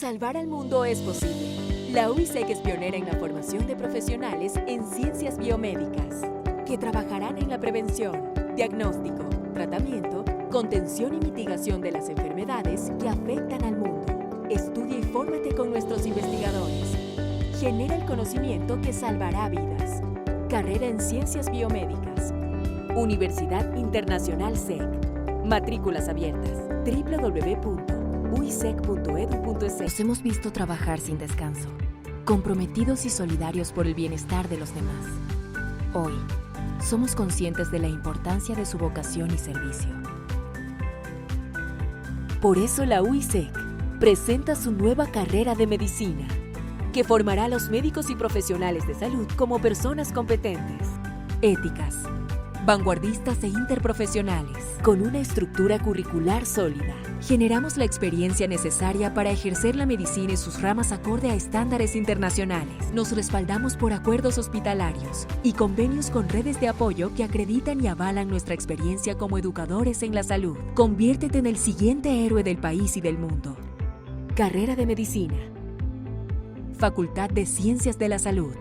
Salvar al mundo es posible. La UISEC es pionera en la formación de profesionales en ciencias biomédicas, que trabajarán en la prevención, diagnóstico, tratamiento, contención y mitigación de las enfermedades que afectan al mundo. Estudia y fórmate con nuestros investigadores. Genera el conocimiento que salvará vidas. Carrera en Ciencias Biomédicas. Universidad Internacional SEC. Matrículas abiertas. www.uisec.edu.es. Nos hemos visto trabajar sin descanso, comprometidos y solidarios por el bienestar de los demás. Hoy, somos conscientes de la importancia de su vocación y servicio. Por eso la UISEC presenta su nueva carrera de medicina, que formará a los médicos y profesionales de salud como personas competentes, éticas, vanguardistas e interprofesionales. Con una estructura curricular sólida, generamos la experiencia necesaria para ejercer la medicina y sus ramas acorde a estándares internacionales. Nos respaldamos por acuerdos hospitalarios y convenios con redes de apoyo que acreditan y avalan nuestra experiencia como educadores en la salud. Conviértete en el siguiente héroe del país y del mundo. Carrera de Medicina. Facultad de Ciencias de la Salud.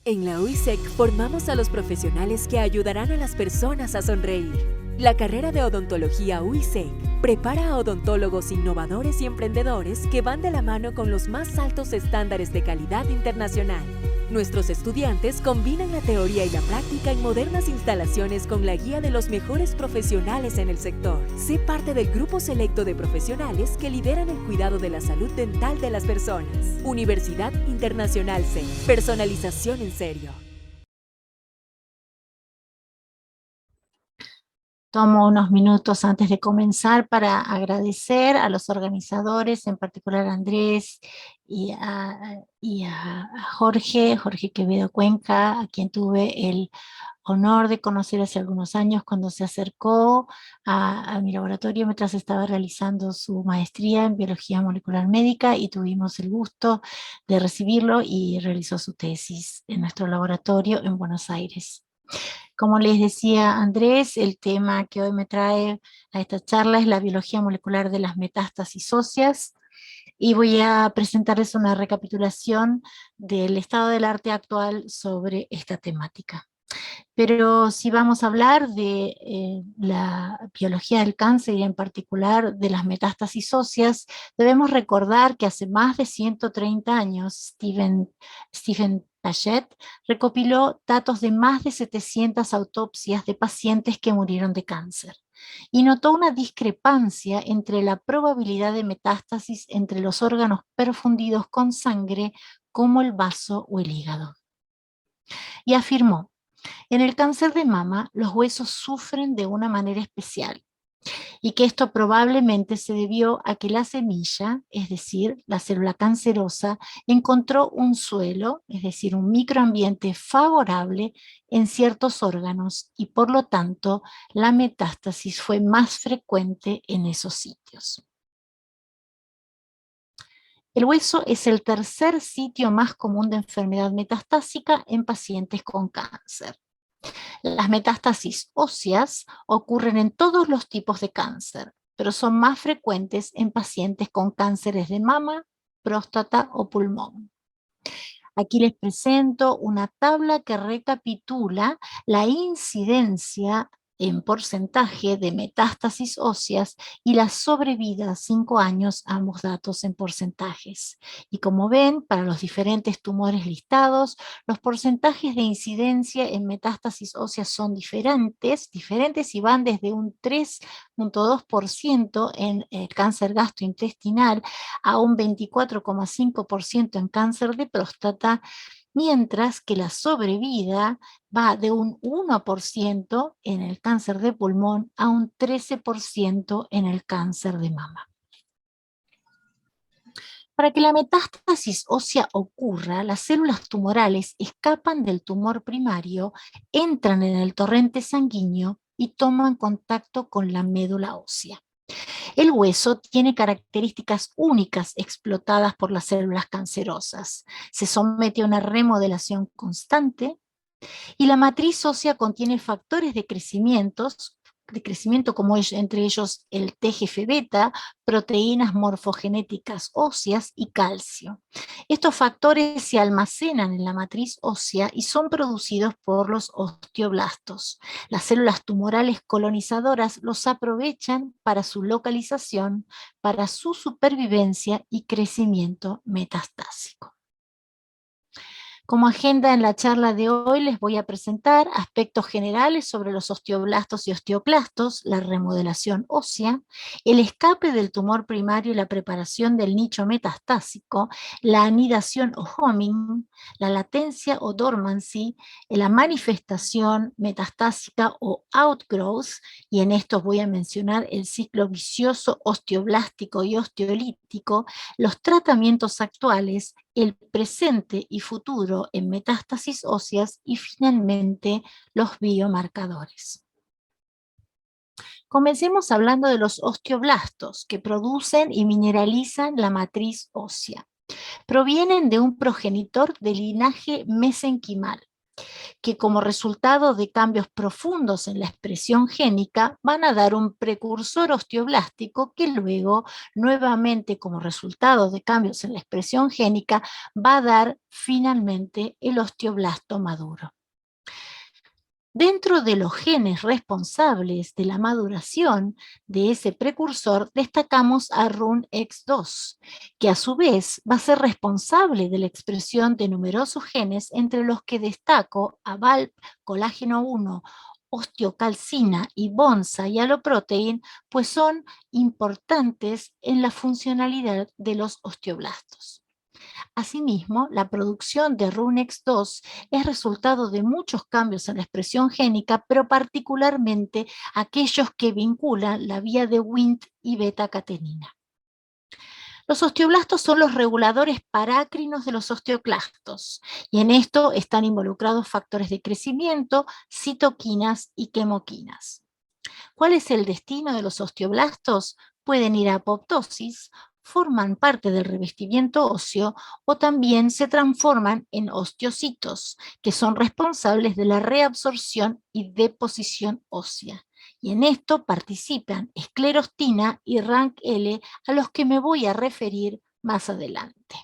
En la UISEC formamos a los profesionales que ayudarán a las personas a sonreír. La carrera de odontología UISEC prepara a odontólogos innovadores y emprendedores que van de la mano con los más altos estándares de calidad internacional. Nuestros estudiantes combinan la teoría y la práctica en modernas instalaciones con la guía de los mejores profesionales en el sector. Sé parte del grupo selecto de profesionales que lideran el cuidado de la salud dental de las personas. Universidad Internacional SEC. Personalización en serio. Tomo unos minutos antes de comenzar para agradecer a los organizadores, en particular a Andrés y a Jorge Quevedo Cuenca, a quien tuve el honor de conocer hace algunos años cuando se acercó a mi laboratorio mientras estaba realizando su maestría en Biología Molecular Médica, y tuvimos el gusto de recibirlo, y realizó su tesis en nuestro laboratorio en Buenos Aires. Como les decía Andrés, el tema que hoy me trae a esta charla es la biología molecular de las metástasis óseas, y voy a presentarles una recapitulación del estado del arte actual sobre esta temática. Pero si vamos a hablar de la biología del cáncer y en particular de las metástasis óseas, debemos recordar que hace más de 130 años Stephen Paget recopiló datos de más de 700 autopsias de pacientes que murieron de cáncer, y notó una discrepancia entre la probabilidad de metástasis entre los órganos perfundidos con sangre como el vaso o el hígado. Y afirmó: en el cáncer de mama, los huesos sufren de una manera especial, y que esto probablemente se debió a que la semilla, es decir, la célula cancerosa, encontró un suelo, es decir, un microambiente favorable en ciertos órganos, y por lo tanto la metástasis fue más frecuente en esos sitios. El hueso es el tercer sitio más común de enfermedad metastásica en pacientes con cáncer. Las metástasis óseas ocurren en todos los tipos de cáncer, pero son más frecuentes en pacientes con cánceres de mama, próstata o pulmón. Aquí les presento una tabla que recapitula la incidencia en porcentaje de metástasis óseas y la sobrevida a 5 años, ambos datos en porcentajes. Y como ven, para los diferentes tumores listados, los porcentajes de incidencia en metástasis óseas son diferentes y van desde un 3,2% en el cáncer gastrointestinal a un 24,5% en cáncer de próstata, mientras que la sobrevida va de un 1% en el cáncer de pulmón a un 13% en el cáncer de mama. Para que la metástasis ósea ocurra, las células tumorales escapan del tumor primario, entran en el torrente sanguíneo y toman contacto con la médula ósea. El hueso tiene características únicas explotadas por las células cancerosas. Se somete a una remodelación constante, y la matriz ósea contiene factores de crecimiento de crecimiento como entre ellos el TGF-beta, proteínas morfogenéticas óseas y calcio. Estos factores se almacenan en la matriz ósea y son producidos por los osteoblastos. Las células tumorales colonizadoras los aprovechan para su localización, para su supervivencia y crecimiento metastásico. Como agenda en la charla de hoy les voy a presentar aspectos generales sobre los osteoblastos y osteoclastos, la remodelación ósea, el escape del tumor primario y la preparación del nicho metastásico, la anidación o homing, la latencia o dormancy, la manifestación metastásica o outgrowth, y en esto voy a mencionar el ciclo vicioso osteoblástico y osteolítico, los tratamientos actuales, el presente y futuro en metástasis óseas y finalmente los biomarcadores. Comencemos hablando de los osteoblastos que producen y mineralizan la matriz ósea. Provienen de un progenitor de linaje mesenquimal, que como resultado de cambios profundos en la expresión génica van a dar un precursor osteoblástico que luego, nuevamente como resultado de cambios en la expresión génica, va a dar finalmente el osteoblasto maduro. Dentro de los genes responsables de la maduración de ese precursor, destacamos a RUNX2, que a su vez va a ser responsable de la expresión de numerosos genes, entre los que destaco a BALP, colágeno 1, osteocalcina y bonsa y aloprotein, pues son importantes en la funcionalidad de los osteoblastos. Asimismo, la producción de RUNX2 es resultado de muchos cambios en la expresión génica, pero particularmente aquellos que vinculan la vía de Wnt y beta-catenina. Los osteoblastos son los reguladores parácrinos de los osteoclastos, y en esto están involucrados factores de crecimiento, citoquinas y quemoquinas. ¿Cuál es el destino de los osteoblastos? Pueden ir a apoptosis, forman parte del revestimiento óseo o también se transforman en osteocitos, que son responsables de la reabsorción y deposición ósea. Y en esto participan esclerostina y RANKL, a los que me voy a referir más adelante.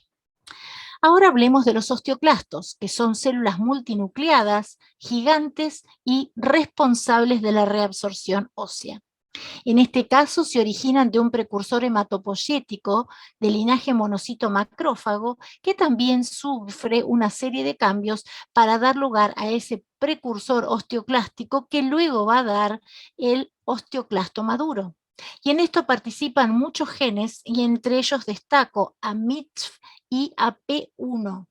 Ahora hablemos de los osteoclastos, que son células multinucleadas, gigantes y responsables de la reabsorción ósea. En este caso se originan de un precursor hematopoyético de linaje monocito-macrófago que también sufre una serie de cambios para dar lugar a ese precursor osteoclástico que luego va a dar el osteoclasto maduro. Y en esto participan muchos genes y entre ellos destaco a MITF y a PU1,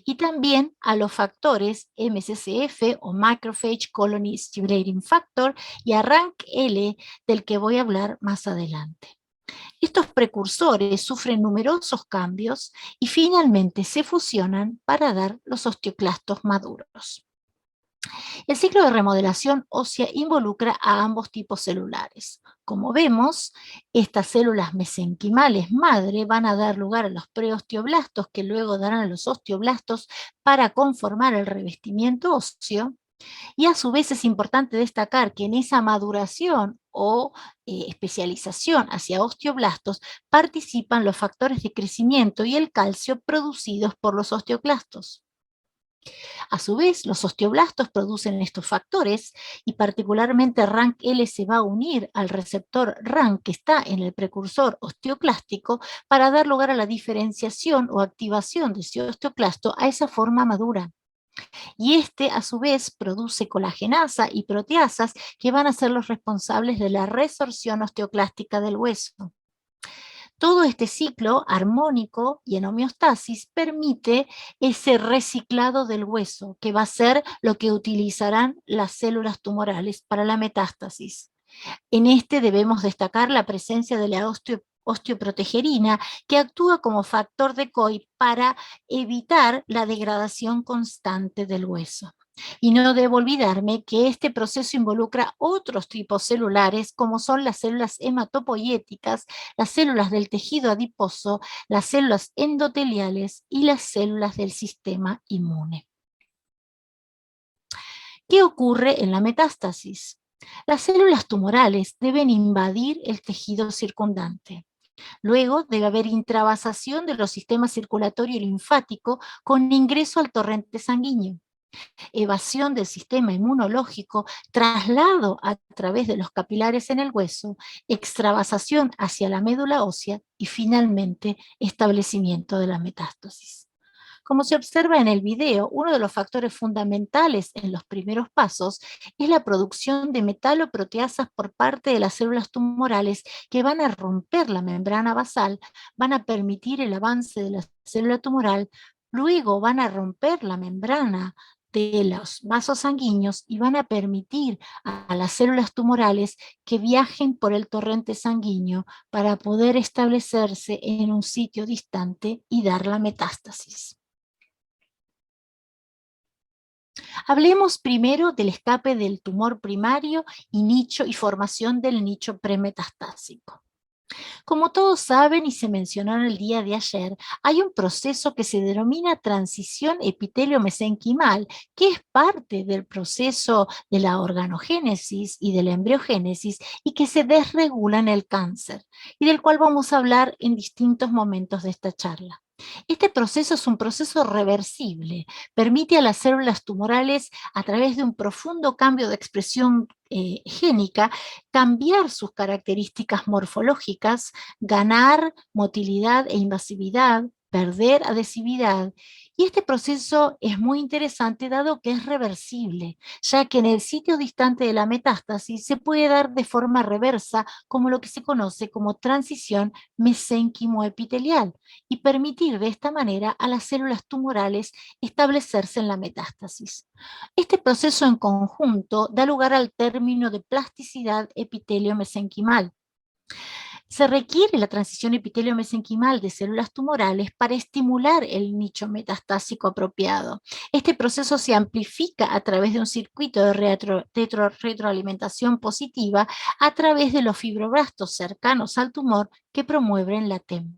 y también a los factores MCCF o Macrophage Colony Stimulating Factor y a RANKL, del que voy a hablar más adelante. Estos precursores sufren numerosos cambios y finalmente se fusionan para dar los osteoclastos maduros. El ciclo de remodelación ósea involucra a ambos tipos celulares. Como vemos, estas células mesenquimales madre van a dar lugar a los preosteoblastos, que luego darán a los osteoblastos para conformar el revestimiento óseo. Y a su vez es importante destacar que en esa maduración o especialización hacia osteoblastos participan los factores de crecimiento y el calcio producidos por los osteoclastos. A su vez, los osteoblastos producen estos factores y particularmente RANKL se va a unir al receptor RANK que está en el precursor osteoclástico para dar lugar a la diferenciación o activación de ese osteoclasto a esa forma madura. Y este, a su vez, produce colagenasa y proteasas que van a ser los responsables de la resorción osteoclástica del hueso. Todo este ciclo armónico y en homeostasis permite ese reciclado del hueso, que va a ser lo que utilizarán las células tumorales para la metástasis. En este debemos destacar la presencia de la osteoprotegerina, que actúa como factor decoy para evitar la degradación constante del hueso. Y no debo olvidarme que este proceso involucra otros tipos celulares, como son las células hematopoyéticas, las células del tejido adiposo, las células endoteliales y las células del sistema inmune. ¿Qué ocurre en la metástasis? Las células tumorales deben invadir el tejido circundante. Luego debe haber intravasación de los sistemas circulatorio y linfático con ingreso al torrente sanguíneo, evasión del sistema inmunológico, traslado a través de los capilares en el hueso, extravasación hacia la médula ósea y finalmente establecimiento de la metástasis. Como se observa en el video, uno de los factores fundamentales en los primeros pasos es la producción de metaloproteasas por parte de las células tumorales que van a romper la membrana basal, van a permitir el avance de la célula tumoral, luego van a romper la membrana de los vasos sanguíneos y van a permitir a las células tumorales que viajen por el torrente sanguíneo para poder establecerse en un sitio distante y dar la metástasis. Hablemos primero del escape del tumor primario y nicho y formación del nicho premetastásico. Como todos saben y se mencionó en el día de ayer, hay un proceso que se denomina transición epitelio-mesenquimal, que es parte del proceso de la organogénesis y de la embriogénesis y que se desregula en el cáncer, y del cual vamos a hablar en distintos momentos de esta charla. Este proceso es un proceso reversible, permite a las células tumorales, a través de un profundo cambio de expresión génica, cambiar sus características morfológicas, ganar motilidad e invasividad, perder adhesividad. Y este proceso es muy interesante dado que es reversible, ya que en el sitio distante de la metástasis se puede dar de forma reversa, como lo que se conoce como transición mesénquimo-epitelial, y permitir de esta manera a las células tumorales establecerse en la metástasis. Este proceso en conjunto da lugar al término de plasticidad epitelio-mesenquimal. Se requiere la transición epitelio-mesenquimal de células tumorales para estimular el nicho metastásico apropiado. Este proceso se amplifica a través de un circuito de retroalimentación positiva a través de los fibroblastos cercanos al tumor que promueven la TEM.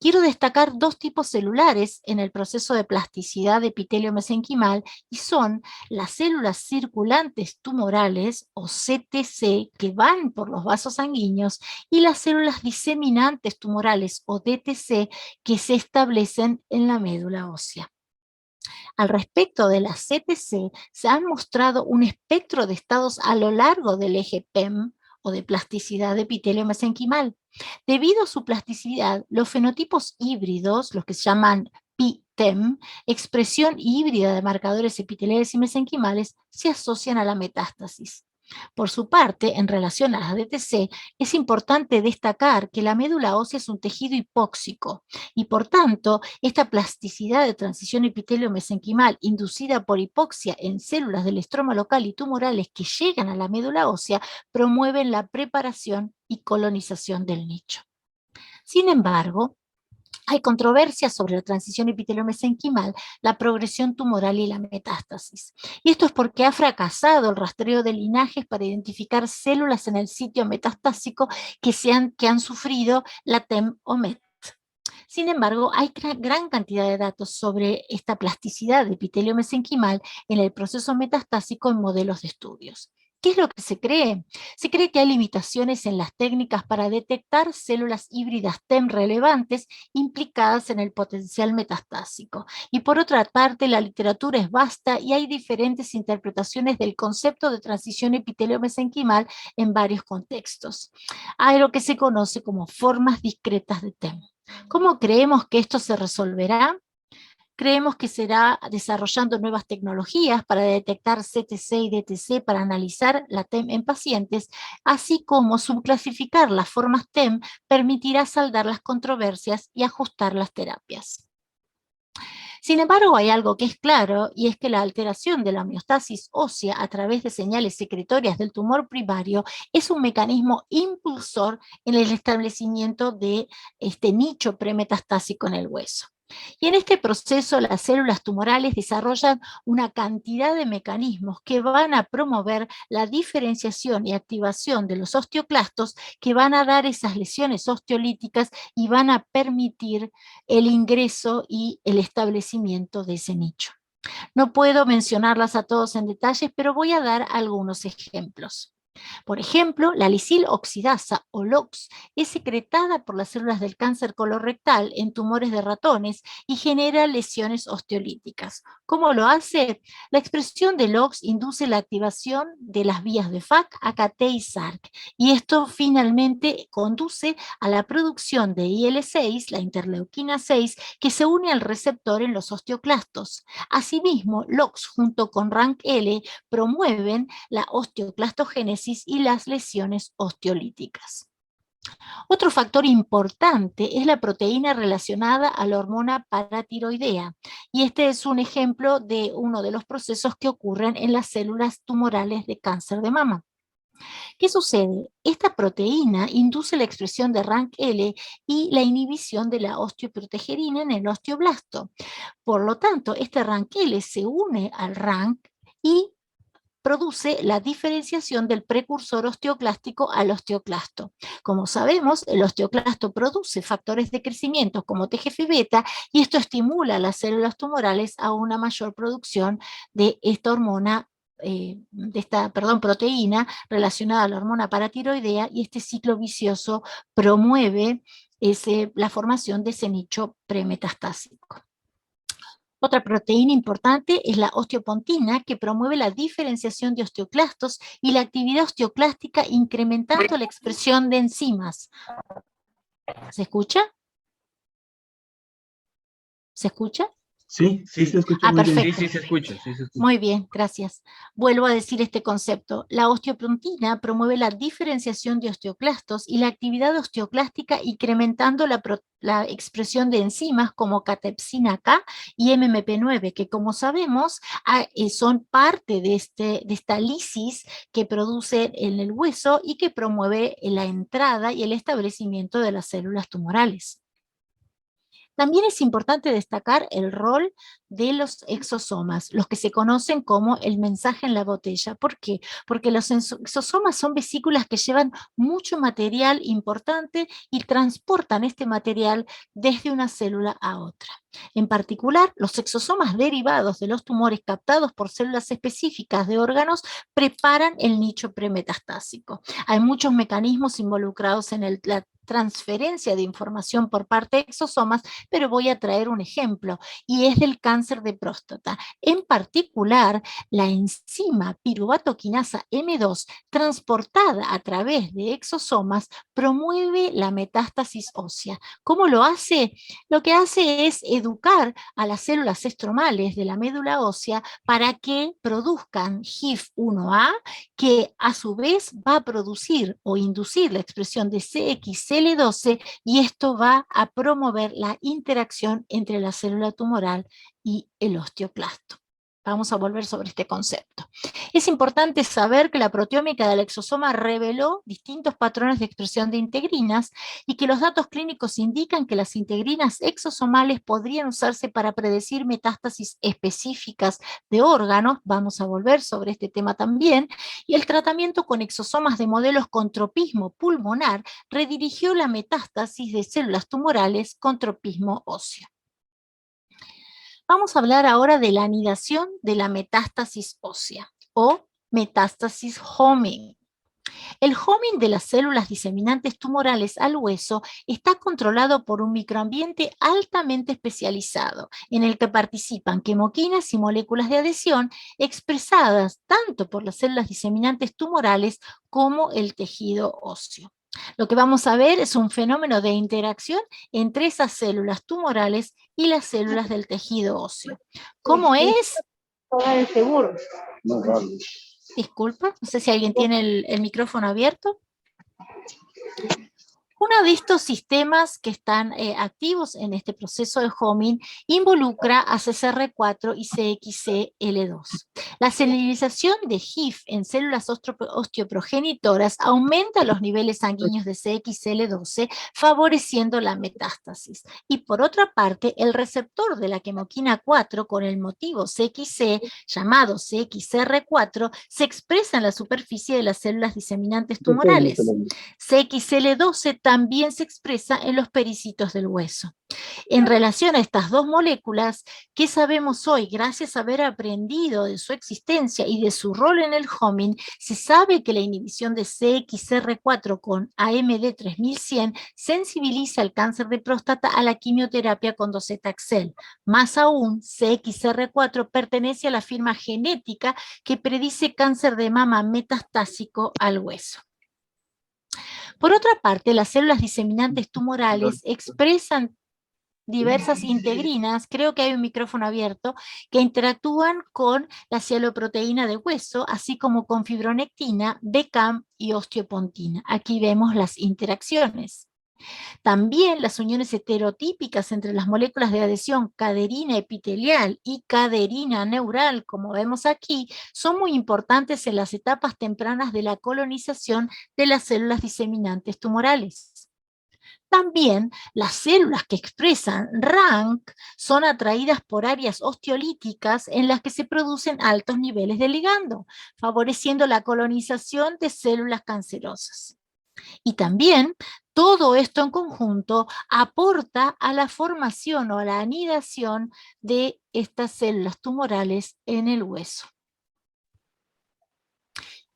Quiero destacar dos tipos celulares en el proceso de plasticidad de epitelio mesenquimal y son las células circulantes tumorales o CTC que van por los vasos sanguíneos y las células diseminantes tumorales o DTC que se establecen en la médula ósea. Al respecto de las CTC, se han mostrado un espectro de estados a lo largo del eje PEM o de plasticidad de epitelio mesenquimal. Debido a su plasticidad, los fenotipos híbridos, los que se llaman PTEM, expresión híbrida de marcadores epiteliales y mesenquimales, se asocian a la metástasis. Por su parte, en relación a las DTC, es importante destacar que la médula ósea es un tejido hipóxico y por tanto, esta plasticidad de transición epitelio-mesenquimal inducida por hipoxia en células del estroma local y tumorales que llegan a la médula ósea promueven la preparación y colonización del nicho. Sin embargo, hay controversias sobre la transición epitelio-mesenquimal, la progresión tumoral y la metástasis. Y esto es porque ha fracasado el rastreo de linajes para identificar células en el sitio metastásico que han sufrido la TEM o MET. Sin embargo, hay gran cantidad de datos sobre esta plasticidad de epitelio mesenquimal en el proceso metastásico en modelos de estudios. ¿Qué es lo que se cree? Se cree que hay limitaciones en las técnicas para detectar células híbridas TEM relevantes implicadas en el potencial metastásico. Y por otra parte, la literatura es vasta y hay diferentes interpretaciones del concepto de transición epitelio-mesenquimal en varios contextos. Hay lo que se conoce como formas discretas de TEM. ¿Cómo creemos que esto se resolverá? Creemos que será desarrollando nuevas tecnologías para detectar CTC y DTC para analizar la TEM en pacientes, así como subclasificar las formas TEM permitirá saldar las controversias y ajustar las terapias. Sin embargo, hay algo que es claro, y es que la alteración de la homeostasis ósea a través de señales secretorias del tumor primario es un mecanismo impulsor en el establecimiento de este nicho premetastásico en el hueso. Y en este proceso las células tumorales desarrollan una cantidad de mecanismos que van a promover la diferenciación y activación de los osteoclastos que van a dar esas lesiones osteolíticas y van a permitir el ingreso y el establecimiento de ese nicho. No puedo mencionarlas a todos en detalles, pero voy a dar algunos ejemplos. Por ejemplo, la lisil oxidasa o LOX es secretada por las células del cáncer colorectal en tumores de ratones y genera lesiones osteolíticas. ¿Cómo lo hace? La expresión de LOX induce la activación de las vías de FAC, AKT y SARC, y esto finalmente conduce a la producción de IL-6, la interleuquina 6, que se une al receptor en los osteoclastos. Asimismo, LOX junto con RANKL promueven la osteoclastogénesis y las lesiones osteolíticas. Otro factor importante es la proteína relacionada a la hormona paratiroidea, y este es un ejemplo de uno de los procesos que ocurren en las células tumorales de cáncer de mama. ¿Qué sucede? Esta proteína induce la expresión de RANKL y la inhibición de la osteoprotegerina en el osteoblasto. Por lo tanto, este RANKL se une al RANK y produce la diferenciación del precursor osteoclástico al osteoclasto. Como sabemos, el osteoclasto produce factores de crecimiento como TGF-beta y esto estimula a las células tumorales a una mayor producción de esta hormona, proteína relacionada a la hormona paratiroidea, y este ciclo vicioso promueve la formación de ese nicho premetastásico. Otra proteína importante es la osteopontina, que promueve la diferenciación de osteoclastos y la actividad osteoclástica, incrementando la expresión de enzimas. ¿Se escucha? ¿Se escucha? Sí, sí se escucha muy bien. Perfecto. Sí se escucha, sí se escucha. Muy bien, gracias. Vuelvo a decir este concepto. La osteopontina promueve la diferenciación de osteoclastos y la actividad osteoclástica, incrementando la expresión de enzimas como catepsina K y MMP9, que como sabemos son parte de esta lisis que produce en el hueso y que promueve la entrada y el establecimiento de las células tumorales. También es importante destacar el rol de los exosomas, los que se conocen como el mensaje en la botella. ¿Por qué? Porque los exosomas son vesículas que llevan mucho material importante y transportan este material desde una célula a otra. En particular, los exosomas derivados de los tumores captados por células específicas de órganos preparan el nicho premetastásico. Hay muchos mecanismos involucrados en la transferencia de información por parte de exosomas, pero voy a traer un ejemplo, y es del cáncer de próstata. En particular, la enzima piruvatoquinasa M2, transportada a través de exosomas, promueve la metástasis ósea. ¿Cómo lo hace? Lo que hace es educar a las células estromales de la médula ósea para que produzcan HIF-1A, que a su vez va a producir o inducir la expresión de CXCL12, y esto va a promover la interacción entre la célula tumoral y el osteoclasto. Vamos a volver sobre este concepto. Es importante saber que la proteómica del exosoma reveló distintos patrones de expresión de integrinas y que los datos clínicos indican que las integrinas exosomales podrían usarse para predecir metástasis específicas de órganos. Vamos a volver sobre este tema también. Y el tratamiento con exosomas de modelos con tropismo pulmonar redirigió la metástasis de células tumorales con tropismo óseo. Vamos a hablar ahora de la anidación de la metástasis ósea o metástasis homing. El homing de las células diseminantes tumorales al hueso está controlado por un microambiente altamente especializado, en el que participan quimoquinas y moléculas de adhesión expresadas tanto por las células diseminantes tumorales como el tejido óseo. Lo que vamos a ver es un fenómeno de interacción entre esas células tumorales y las células del tejido óseo. ¿Cómo es? Disculpa, no sé si alguien tiene el micrófono abierto. Uno de estos sistemas que están activos en este proceso de homing involucra a CCR4 y CXCL2. La sensibilización de HIF en células osteoprogenitoras aumenta los niveles sanguíneos de CXCL12, favoreciendo la metástasis. Y por otra parte, el receptor de la quimoquina 4 con el motivo CXC, llamado CXR4, se expresa en la superficie de las células diseminantes tumorales. CXL12 también también se expresa en los pericitos del hueso. En relación a estas dos moléculas, ¿qué sabemos hoy? Gracias a haber aprendido de su existencia y de su rol en el homing, se sabe que la inhibición de CXR4 con AMD 3100 sensibiliza el cáncer de próstata a la quimioterapia con docetaxel. Más aún, CXR4 pertenece a la firma genética que predice cáncer de mama metastásico al hueso. Por otra parte, las células diseminantes tumorales expresan diversas integrinas, creo que hay un micrófono abierto, que interactúan con la cialoproteína de hueso, así como con fibronectina, BCAM y osteopontina. Aquí vemos las interacciones. También las uniones heterotípicas entre las moléculas de adhesión caderina epitelial y caderina neural, como vemos aquí, son muy importantes en las etapas tempranas de la colonización de las células diseminantes tumorales. También las células que expresan RANK son atraídas por áreas osteolíticas en las que se producen altos niveles de ligando, favoreciendo la colonización de células cancerosas. Y también todo esto en conjunto aporta a la formación o a la anidación de estas células tumorales en el hueso.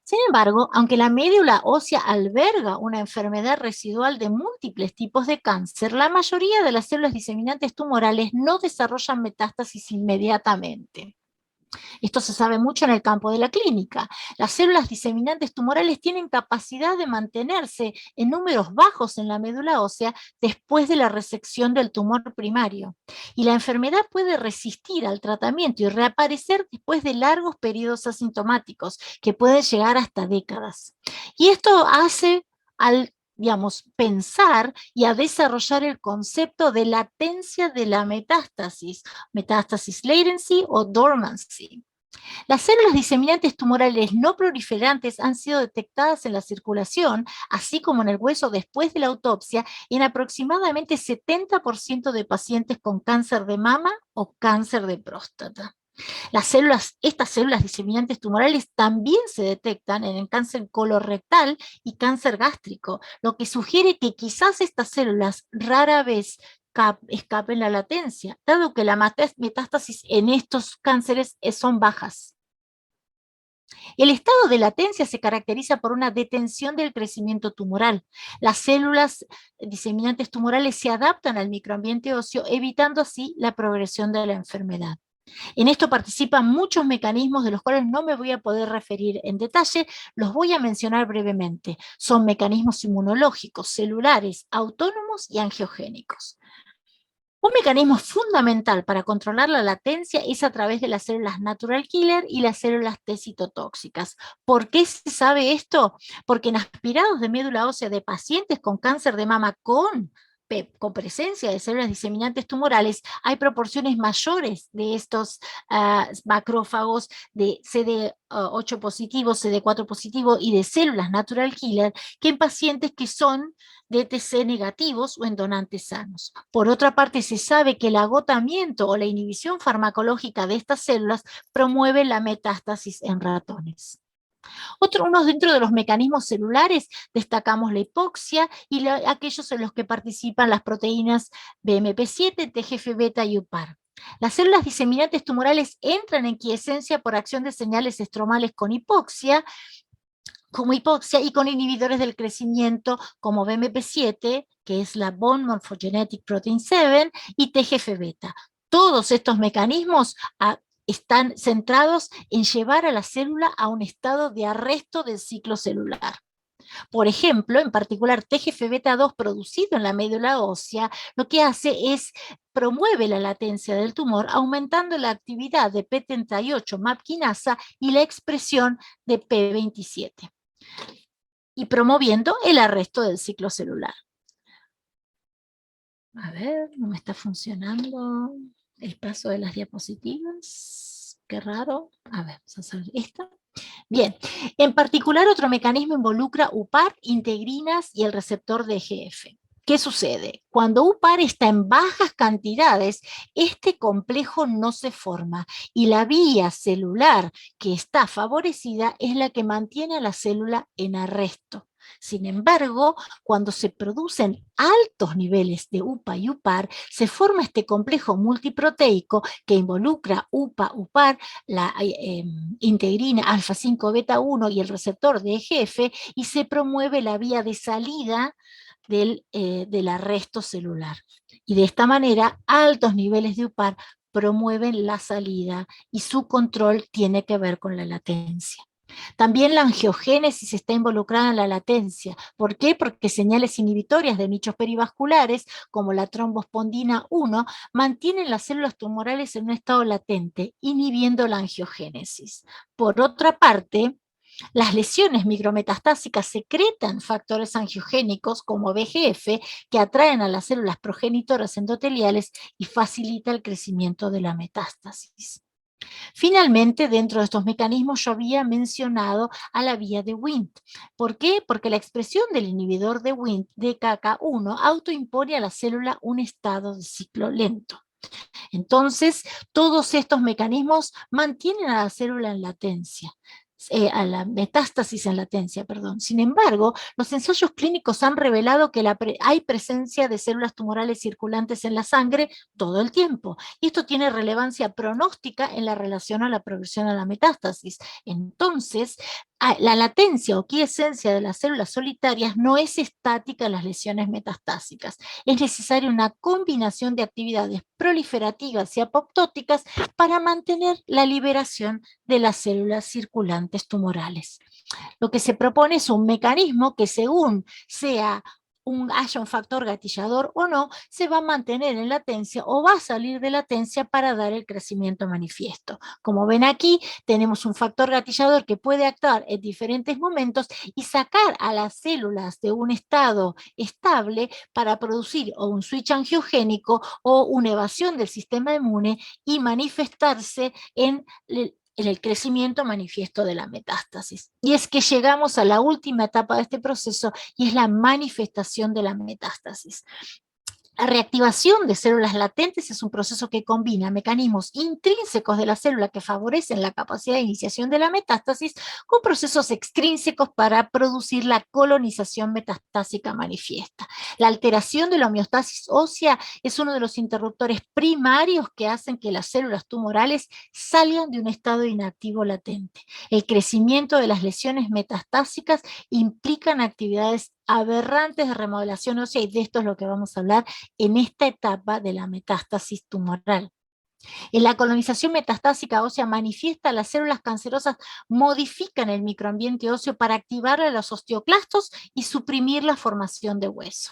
Sin embargo, aunque la médula ósea alberga una enfermedad residual de múltiples tipos de cáncer, la mayoría de las células diseminantes tumorales no desarrollan metástasis inmediatamente. Esto se sabe mucho en el campo de la clínica. Las células diseminantes tumorales tienen capacidad de mantenerse en números bajos en la médula ósea después de la resección del tumor primario. Y la enfermedad puede resistir al tratamiento y reaparecer después de largos periodos asintomáticos, que pueden llegar hasta décadas. Y esto hace pensar y a desarrollar el concepto de latencia de la metástasis latency o dormancy. Las células diseminantes tumorales no proliferantes han sido detectadas en la circulación, así como en el hueso después de la autopsia, en aproximadamente 70% de pacientes con cáncer de mama o cáncer de próstata. Estas células diseminantes tumorales también se detectan en el cáncer colorectal y cáncer gástrico, lo que sugiere que quizás estas células rara vez escapen la latencia, dado que la metástasis en estos cánceres son bajas. El estado de latencia se caracteriza por una detención del crecimiento tumoral. Las células diseminantes tumorales se adaptan al microambiente óseo, evitando así la progresión de la enfermedad. En esto participan muchos mecanismos de los cuales no me voy a poder referir en detalle, los voy a mencionar brevemente. Son mecanismos inmunológicos, celulares, autónomos y angiogénicos. Un mecanismo fundamental para controlar la latencia es a través de las células natural killer y las células T citotóxicas. ¿Por qué se sabe esto? Porque en aspirados de médula ósea de pacientes con cáncer de mama con presencia de células diseminantes tumorales, hay proporciones mayores de estos macrófagos de CD8 positivo, CD4 positivo y de células natural killer que en pacientes que son de TC negativos o en donantes sanos. Por otra parte, se sabe que el agotamiento o la inhibición farmacológica de estas células promueve la metástasis en ratones. Unos dentro de los mecanismos celulares destacamos la hipoxia y aquellos en los que participan las proteínas BMP7, TGF-beta y UPAR. Las células diseminantes tumorales entran en quiescencia por acción de señales estromales con hipoxia, y con inhibidores del crecimiento como BMP7, que es la Bone Morphogenetic Protein 7, y TGF-beta. Todos estos mecanismos están centrados en llevar a la célula a un estado de arresto del ciclo celular. Por ejemplo, en particular TGF-beta 2 producido en la médula ósea, lo que hace es promueve la latencia del tumor, aumentando la actividad de P38 MAP quinasa y la expresión de P27, y promoviendo el arresto del ciclo celular. A ver, no me está funcionando el paso de las diapositivas. Qué raro. A ver, vamos a hacer esta. Bien, en particular otro mecanismo involucra UPAR, integrinas y el receptor de EGF. ¿Qué sucede? Cuando UPAR está en bajas cantidades, este complejo no se forma y la vía celular que está favorecida es la que mantiene a la célula en arresto. Sin embargo, cuando se producen altos niveles de UPA y UPAR, se forma este complejo multiproteico que involucra UPA, UPAR, la integrina alfa-5 beta-1 y el receptor de EGF, y se promueve la vía de salida del arresto celular. Y de esta manera, altos niveles de UPAR promueven la salida y su control tiene que ver con la latencia. También la angiogénesis está involucrada en la latencia. ¿Por qué? Porque señales inhibitorias de nichos perivasculares, como la trombospondina 1, mantienen las células tumorales en un estado latente, inhibiendo la angiogénesis. Por otra parte, las lesiones micrometastásicas secretan factores angiogénicos como VEGF que atraen a las células progenitoras endoteliales y facilita el crecimiento de la metástasis. Finalmente, dentro de estos mecanismos yo había mencionado a la vía de Wnt. ¿Por qué? Porque la expresión del inhibidor de Wnt, DKK1, autoimpone a la célula un estado de ciclo lento. Entonces, todos estos mecanismos mantienen a la célula en latencia. A la metástasis en latencia, perdón. Sin embargo, los ensayos clínicos han revelado que hay presencia de células tumorales circulantes en la sangre todo el tiempo, y esto tiene relevancia pronóstica en la relación a la progresión a la metástasis. Entonces, la latencia o quiesencia de las células solitarias no es estática en las lesiones metastásicas. Es necesaria una combinación de actividades proliferativas y apoptóticas para mantener la liberación de las células circulantes tumorales. Lo que se propone es un mecanismo que, según haya un factor gatillador o no, se va a mantener en latencia o va a salir de latencia para dar el crecimiento manifiesto. Como ven aquí, tenemos un factor gatillador que puede actuar en diferentes momentos y sacar a las células de un estado estable para producir o un switch angiogénico o una evasión del sistema inmune y manifestarse en el crecimiento manifiesto de la metástasis. Y es que llegamos a la última etapa de este proceso y es la manifestación de la metástasis. La reactivación de células latentes es un proceso que combina mecanismos intrínsecos de la célula que favorecen la capacidad de iniciación de la metástasis con procesos extrínsecos para producir la colonización metastásica manifiesta. La alteración de la homeostasis ósea es uno de los interruptores primarios que hacen que las células tumorales salgan de un estado inactivo latente. El crecimiento de las lesiones metastásicas implican actividades aberrantes de remodelación ósea, y de esto es lo que vamos a hablar en esta etapa de la metástasis tumoral. En la colonización metastásica ósea manifiesta, las células cancerosas modifican el microambiente óseo para activar a los osteoclastos y suprimir la formación de hueso.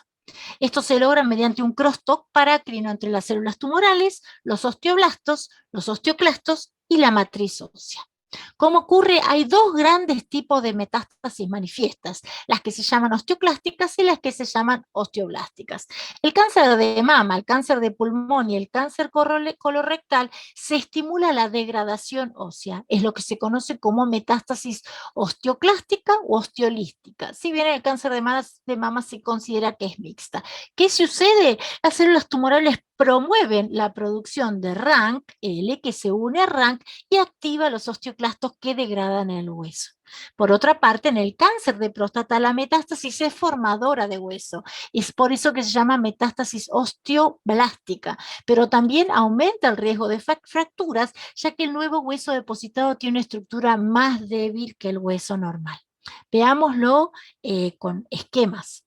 Esto se logra mediante un crosstalk parácrino entre las células tumorales, los osteoblastos, los osteoclastos y la matriz ósea. ¿Cómo ocurre? Hay dos grandes tipos de metástasis manifiestas, las que se llaman osteoclásticas y las que se llaman osteoblásticas. El cáncer de mama, el cáncer de pulmón y el cáncer colorectal se estimula la degradación ósea, es lo que se conoce como metástasis osteoclástica o osteolística. Si bien el cáncer de mama se considera que es mixta. ¿Qué sucede? Las células tumorales promueven la producción de RANK-L, que se une a RANK y activa los osteoclastos que degradan el hueso. Por otra parte, en el cáncer de próstata, la metástasis es formadora de hueso. Es por eso que se llama metástasis osteoblástica, pero también aumenta el riesgo de fracturas, ya que el nuevo hueso depositado tiene una estructura más débil que el hueso normal. Veámoslo con esquemas.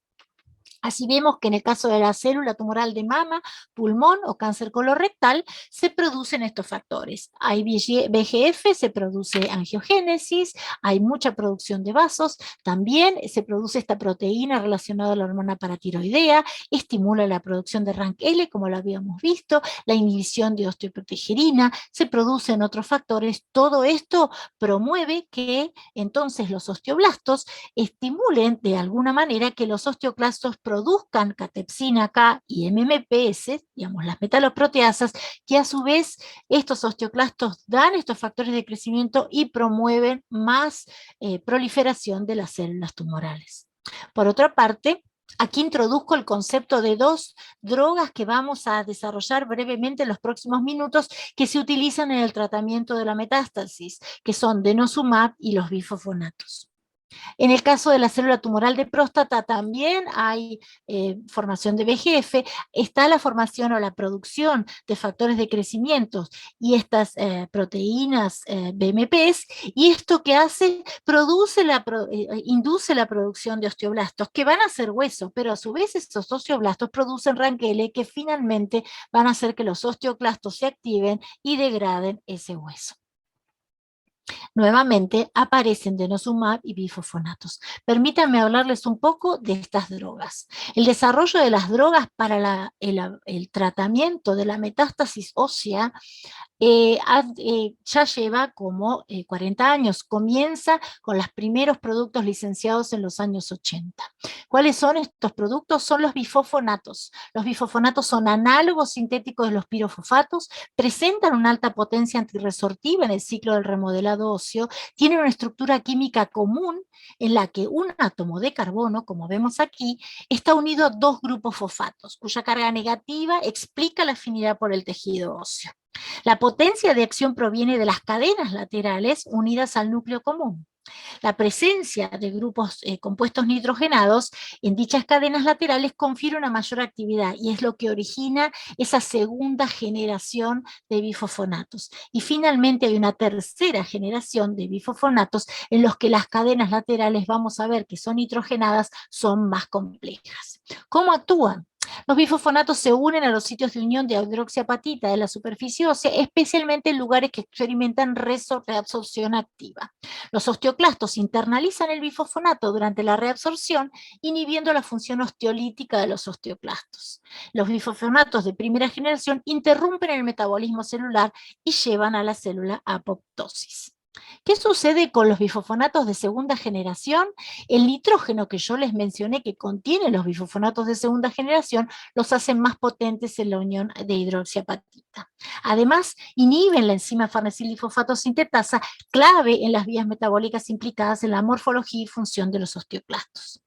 Así vemos que en el caso de la célula tumoral de mama, pulmón o cáncer colorectal, se producen estos factores. Hay VEGF, se produce angiogénesis, hay mucha producción de vasos, también se produce esta proteína relacionada a la hormona paratiroidea, estimula la producción de RANK-L, como lo habíamos visto, la inhibición de osteoprotegerina, se producen otros factores. Todo esto promueve que entonces los osteoblastos estimulen de alguna manera que los osteoclastos produzcan catepsina K y MMPs, digamos las metaloproteasas, que a su vez estos osteoclastos dan estos factores de crecimiento y promueven más proliferación de las células tumorales. Por otra parte, aquí introduzco el concepto de dos drogas que vamos a desarrollar brevemente en los próximos minutos, que se utilizan en el tratamiento de la metástasis, que son denosumab y los bifosfonatos. En el caso de la célula tumoral de próstata también hay formación de VEGF, está la formación o la producción de factores de crecimiento y estas proteínas BMPs, y esto que hace, induce la producción de osteoblastos, que van a ser hueso, pero a su vez estos osteoblastos producen ranqueles que finalmente van a hacer que los osteoclastos se activen y degraden ese hueso. Nuevamente aparecen denosumab y bifosfonatos. Permítanme hablarles un poco de estas drogas. El desarrollo de las drogas para el tratamiento de la metástasis ósea ya lleva como 40 años, comienza con los primeros productos licenciados en los años 80. ¿Cuáles son estos productos? Son los bifosfonatos. Los bifosfonatos son análogos sintéticos de los pirofosfatos, presentan una alta potencia antirresortiva en el ciclo del remodelado óseo, tienen una estructura química común en la que un átomo de carbono, como vemos aquí, está unido a dos grupos fosfatos, cuya carga negativa explica la afinidad por el tejido óseo. La potencia de acción proviene de las cadenas laterales unidas al núcleo común. La presencia de grupos compuestos nitrogenados en dichas cadenas laterales confiere una mayor actividad y es lo que origina esa segunda generación de bifosfonatos. Y finalmente hay una tercera generación de bifosfonatos en los que las cadenas laterales, vamos a ver que son nitrogenadas, son más complejas. ¿Cómo actúan? Los bifosfonatos se unen a los sitios de unión de hidroxiapatita de la superficie ósea, especialmente en lugares que experimentan reabsorción activa. Los osteoclastos internalizan el bifosfonato durante la reabsorción, inhibiendo la función osteolítica de los osteoclastos. Los bifosfonatos de primera generación interrumpen el metabolismo celular y llevan a la célula a apoptosis. ¿Qué sucede con los bifosfonatos de segunda generación? El nitrógeno que yo les mencioné que contiene los bifosfonatos de segunda generación los hacen más potentes en la unión de hidroxiapatita. Además, inhiben la enzima farnesil-difosfato sintetasa, clave en las vías metabólicas implicadas en la morfología y función de los osteoclastos.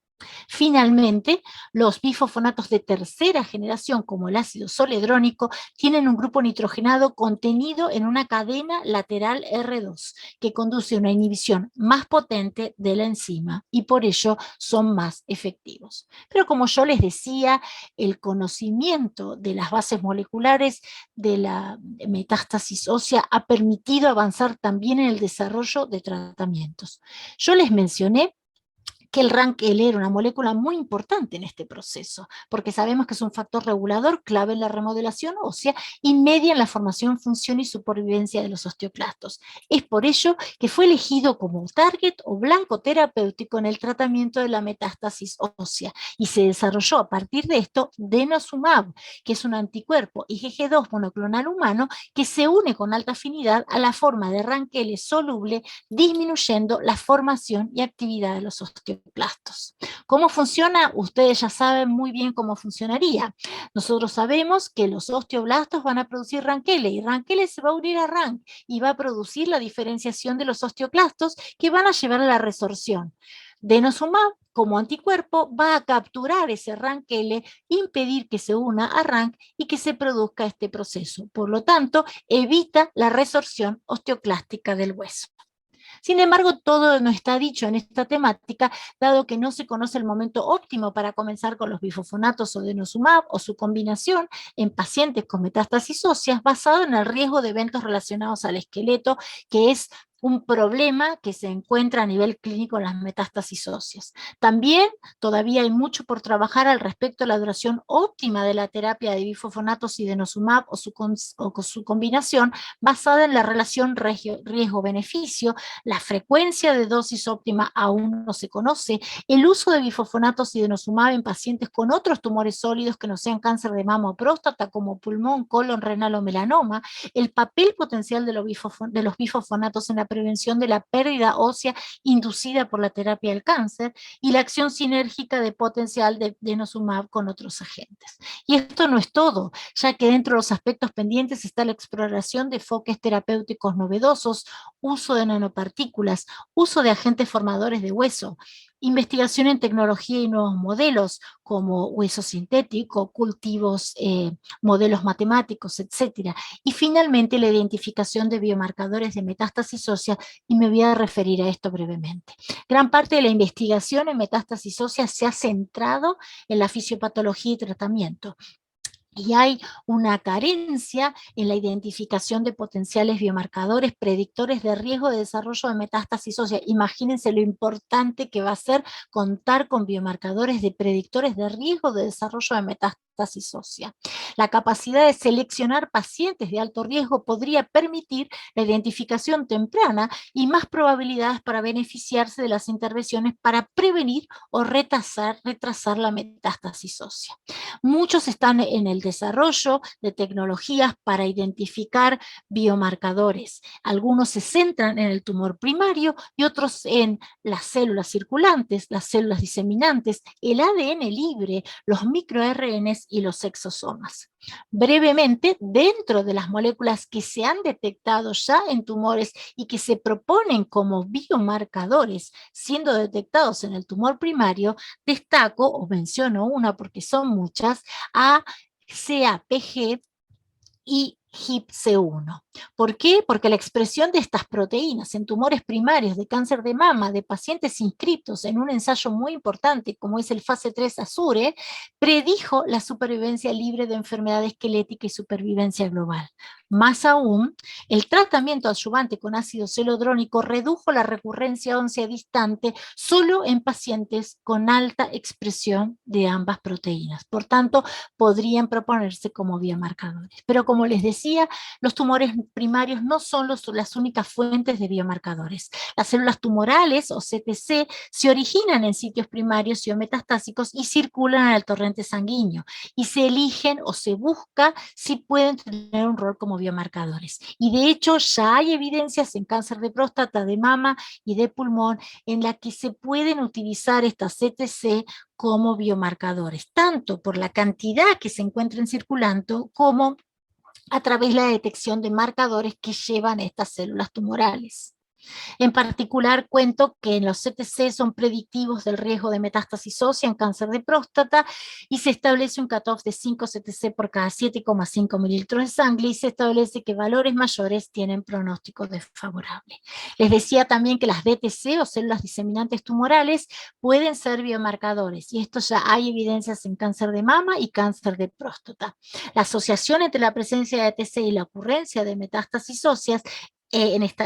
Finalmente, los bifosfonatos de tercera generación, como el ácido zoledrónico, tienen un grupo nitrogenado contenido en una cadena lateral R2, que conduce a una inhibición más potente de la enzima y por ello son más efectivos. Pero como yo les decía, el conocimiento de las bases moleculares de la metástasis ósea ha permitido avanzar también en el desarrollo de tratamientos. Yo les mencioné que el RANKL era una molécula muy importante en este proceso, porque sabemos que es un factor regulador clave en la remodelación ósea y media en la formación, función y supervivencia de los osteoclastos. Es por ello que fue elegido como target o blanco terapéutico en el tratamiento de la metástasis ósea, y se desarrolló a partir de esto denosumab, que es un anticuerpo IgG2 monoclonal humano que se une con alta afinidad a la forma de RANKL soluble, disminuyendo la formación y actividad de los osteoclastos. ¿Cómo funciona? Ustedes ya saben muy bien cómo funcionaría. Nosotros sabemos que los osteoblastos van a producir ranqueles y ranqueles se va a unir a RANK y va a producir la diferenciación de los osteoclastos que van a llevar a la resorción. Denosumab, como anticuerpo, va a capturar ese RANKL, impedir que se una a RANK y que se produzca este proceso. Por lo tanto, evita la resorción osteoclástica del hueso. Sin embargo, todo no está dicho en esta temática, dado que no se conoce el momento óptimo para comenzar con los bifosfonatos o denosumab o su combinación en pacientes con metástasis óseas, basado en el riesgo de eventos relacionados al esqueleto, que es un problema que se encuentra a nivel clínico en las metástasis óseas. También todavía hay mucho por trabajar al respecto de la duración óptima de la terapia de bifosfonatos y denosumab o su combinación, basada en la relación riesgo-beneficio. La frecuencia de dosis óptima aún no se conoce. El uso de bifosfonatos y denosumab en pacientes con otros tumores sólidos que no sean cáncer de mama o próstata, como pulmón, colon, renal o melanoma. El papel potencial de los bifosfonatos en la prevención de la pérdida ósea inducida por la terapia del cáncer y la acción sinérgica de potencial de denosumab con otros agentes. Y esto no es todo, ya que dentro de los aspectos pendientes está la exploración de enfoques terapéuticos novedosos, uso de nanopartículas, uso de agentes formadores de hueso. investigación en tecnología y nuevos modelos, como hueso sintético, cultivos, modelos matemáticos, etc. Y finalmente la identificación de biomarcadores de metástasis ósea, y me voy a referir a esto brevemente. Gran parte de la investigación en metástasis ósea se ha centrado en la fisiopatología y tratamiento. Y hay una carencia en la identificación de potenciales biomarcadores predictores de riesgo de desarrollo de metástasis ósea. Imagínense lo importante que va a ser contar con biomarcadores de predictores de riesgo de desarrollo de metástasis ósea. La capacidad de seleccionar pacientes de alto riesgo podría permitir la identificación temprana y más probabilidades para beneficiarse de las intervenciones para prevenir o retrasar la metástasis ósea. Muchos están en el desarrollo de tecnologías para identificar biomarcadores. Algunos se centran en el tumor primario y otros en las células circulantes, las células diseminantes, el ADN libre, los microRNAs y los exosomas. Brevemente, dentro de las moléculas que se han detectado ya en tumores y que se proponen como biomarcadores, siendo detectados en el tumor primario, destaco o menciono una porque son muchas, a CAPG y HIP-C1. ¿Por qué? Porque la expresión de estas proteínas en tumores primarios de cáncer de mama de pacientes inscritos en un ensayo muy importante como es el fase 3 AZURE, predijo la supervivencia libre de enfermedad esquelética y supervivencia global. Más aún, el tratamiento adyuvante con ácido zelodrónico redujo la recurrencia ósea distante solo en pacientes con alta expresión de ambas proteínas. Por tanto, podrían proponerse como biomarcadores. Pero como les decía, los tumores primarios no son las únicas fuentes de biomarcadores. Las células tumorales o CTC se originan en sitios primarios y o metastásicos y circulan en el torrente sanguíneo y se eligen o se busca si pueden tener un rol como biomarcadores. Y de hecho ya hay evidencias en cáncer de próstata, de mama y de pulmón en la que se pueden utilizar estas CTC como biomarcadores, tanto por la cantidad que se encuentran circulando como a través de la detección de marcadores que llevan estas células tumorales. En particular, cuento que los CTC son predictivos del riesgo de metástasis ósea en cáncer de próstata y se establece un cutoff de 5 CTC por cada 7,5 mililitros de sangre y se establece que valores mayores tienen pronóstico desfavorable. Les decía también que las DTC o células diseminantes tumorales pueden ser biomarcadores y esto ya hay evidencias en cáncer de mama y cáncer de próstata. La asociación entre la presencia de DTC y la ocurrencia de metástasis óseas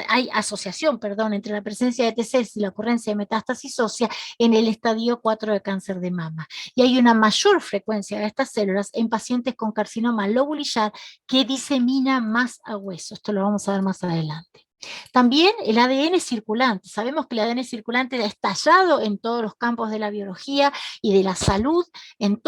hay asociación, entre la presencia de TCs y la ocurrencia de metástasis ósea en el estadio 4 de cáncer de mama. Y hay una mayor frecuencia de estas células en pacientes con carcinoma lobulillar que disemina más a hueso. Esto lo vamos a ver más adelante. También el ADN circulante. Sabemos que el ADN circulante ha estallado en todos los campos de la biología y de la salud, en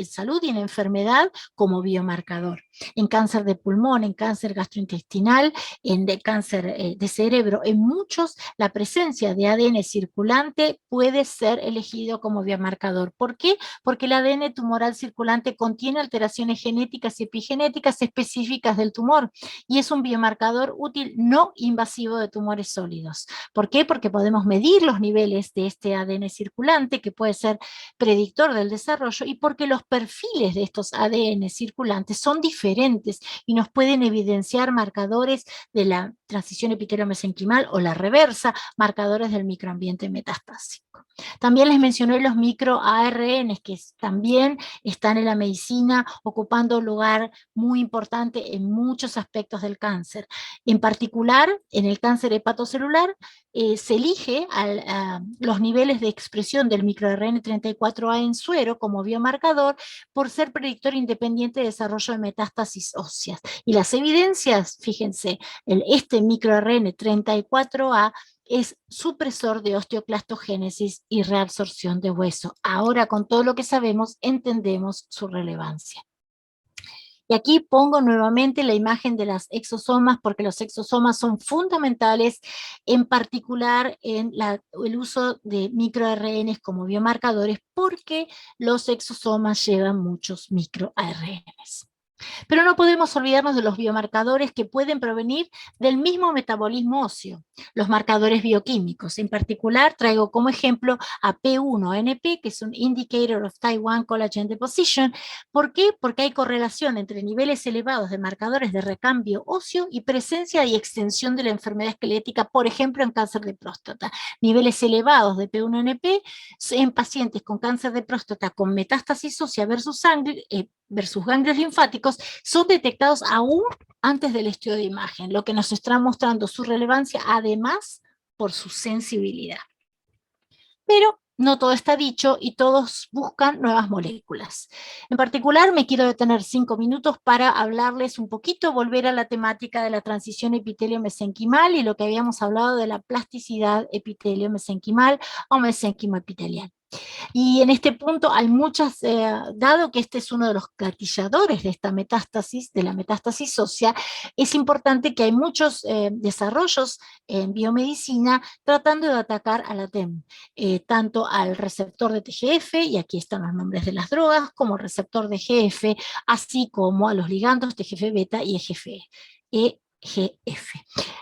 salud y en enfermedad como biomarcador. En cáncer de pulmón, en cáncer gastrointestinal, en cáncer de cerebro, en muchos la presencia de ADN circulante puede ser elegido como biomarcador. ¿Por qué? Porque el ADN tumoral circulante contiene alteraciones genéticas y epigenéticas específicas del tumor y es un biomarcador útil no invasivo de tumores sólidos. ¿Por qué? Porque podemos medir los niveles de este ADN circulante que puede ser predictor del desarrollo y porque los perfiles de estos ADN circulantes son diferentes y nos pueden evidenciar marcadores de la transición epitelio-mesenquimal o la reversa, marcadores del microambiente metastásico. También les mencioné los microARN que también están en la medicina ocupando un lugar muy importante en muchos aspectos del cáncer. En particular, en el cáncer hepatocelular, se elige los niveles de expresión del microRN 34A en suero como biomarcador por ser predictor independiente de desarrollo de metástasis óseas. Y las evidencias, fíjense, este microRN 34A es supresor de osteoclastogénesis y reabsorción de hueso. Ahora, con todo lo que sabemos, entendemos su relevancia. Y aquí pongo nuevamente la imagen de las exosomas, porque los exosomas son fundamentales, en particular en el uso de microARNs como biomarcadores, porque los exosomas llevan muchos microARNs. Pero no podemos olvidarnos de los biomarcadores que pueden provenir del mismo metabolismo óseo, los marcadores bioquímicos. En particular, traigo como ejemplo a P1NP, que es un Indicator of Type 1 Collagen Deposition. ¿Por qué? Porque hay correlación entre niveles elevados de marcadores de recambio óseo y presencia y extensión de la enfermedad esquelética, por ejemplo, en cáncer de próstata. Niveles elevados de P1NP en pacientes con cáncer de próstata con metástasis ósea versus ganglios linfáticos son detectados aún antes del estudio de imagen, lo que nos está mostrando su relevancia, además por su sensibilidad. Pero no todo está dicho y todos buscan nuevas moléculas. En particular, me quiero detener 5 minutos para hablarles un poquito, volver a la temática de la transición epitelio-mesenquimal y lo que habíamos hablado de la plasticidad epitelio-mesenquimal o mesenquimo epitelial. Y en este punto hay muchas, dado que este es uno de los gatilladores de esta metástasis, de la metástasis ósea, es importante que hay muchos desarrollos en biomedicina tratando de atacar a la TEM, tanto al receptor de TGF, y aquí están los nombres de las drogas, como el receptor de GF, así como a los ligandos TGF-beta y EGF.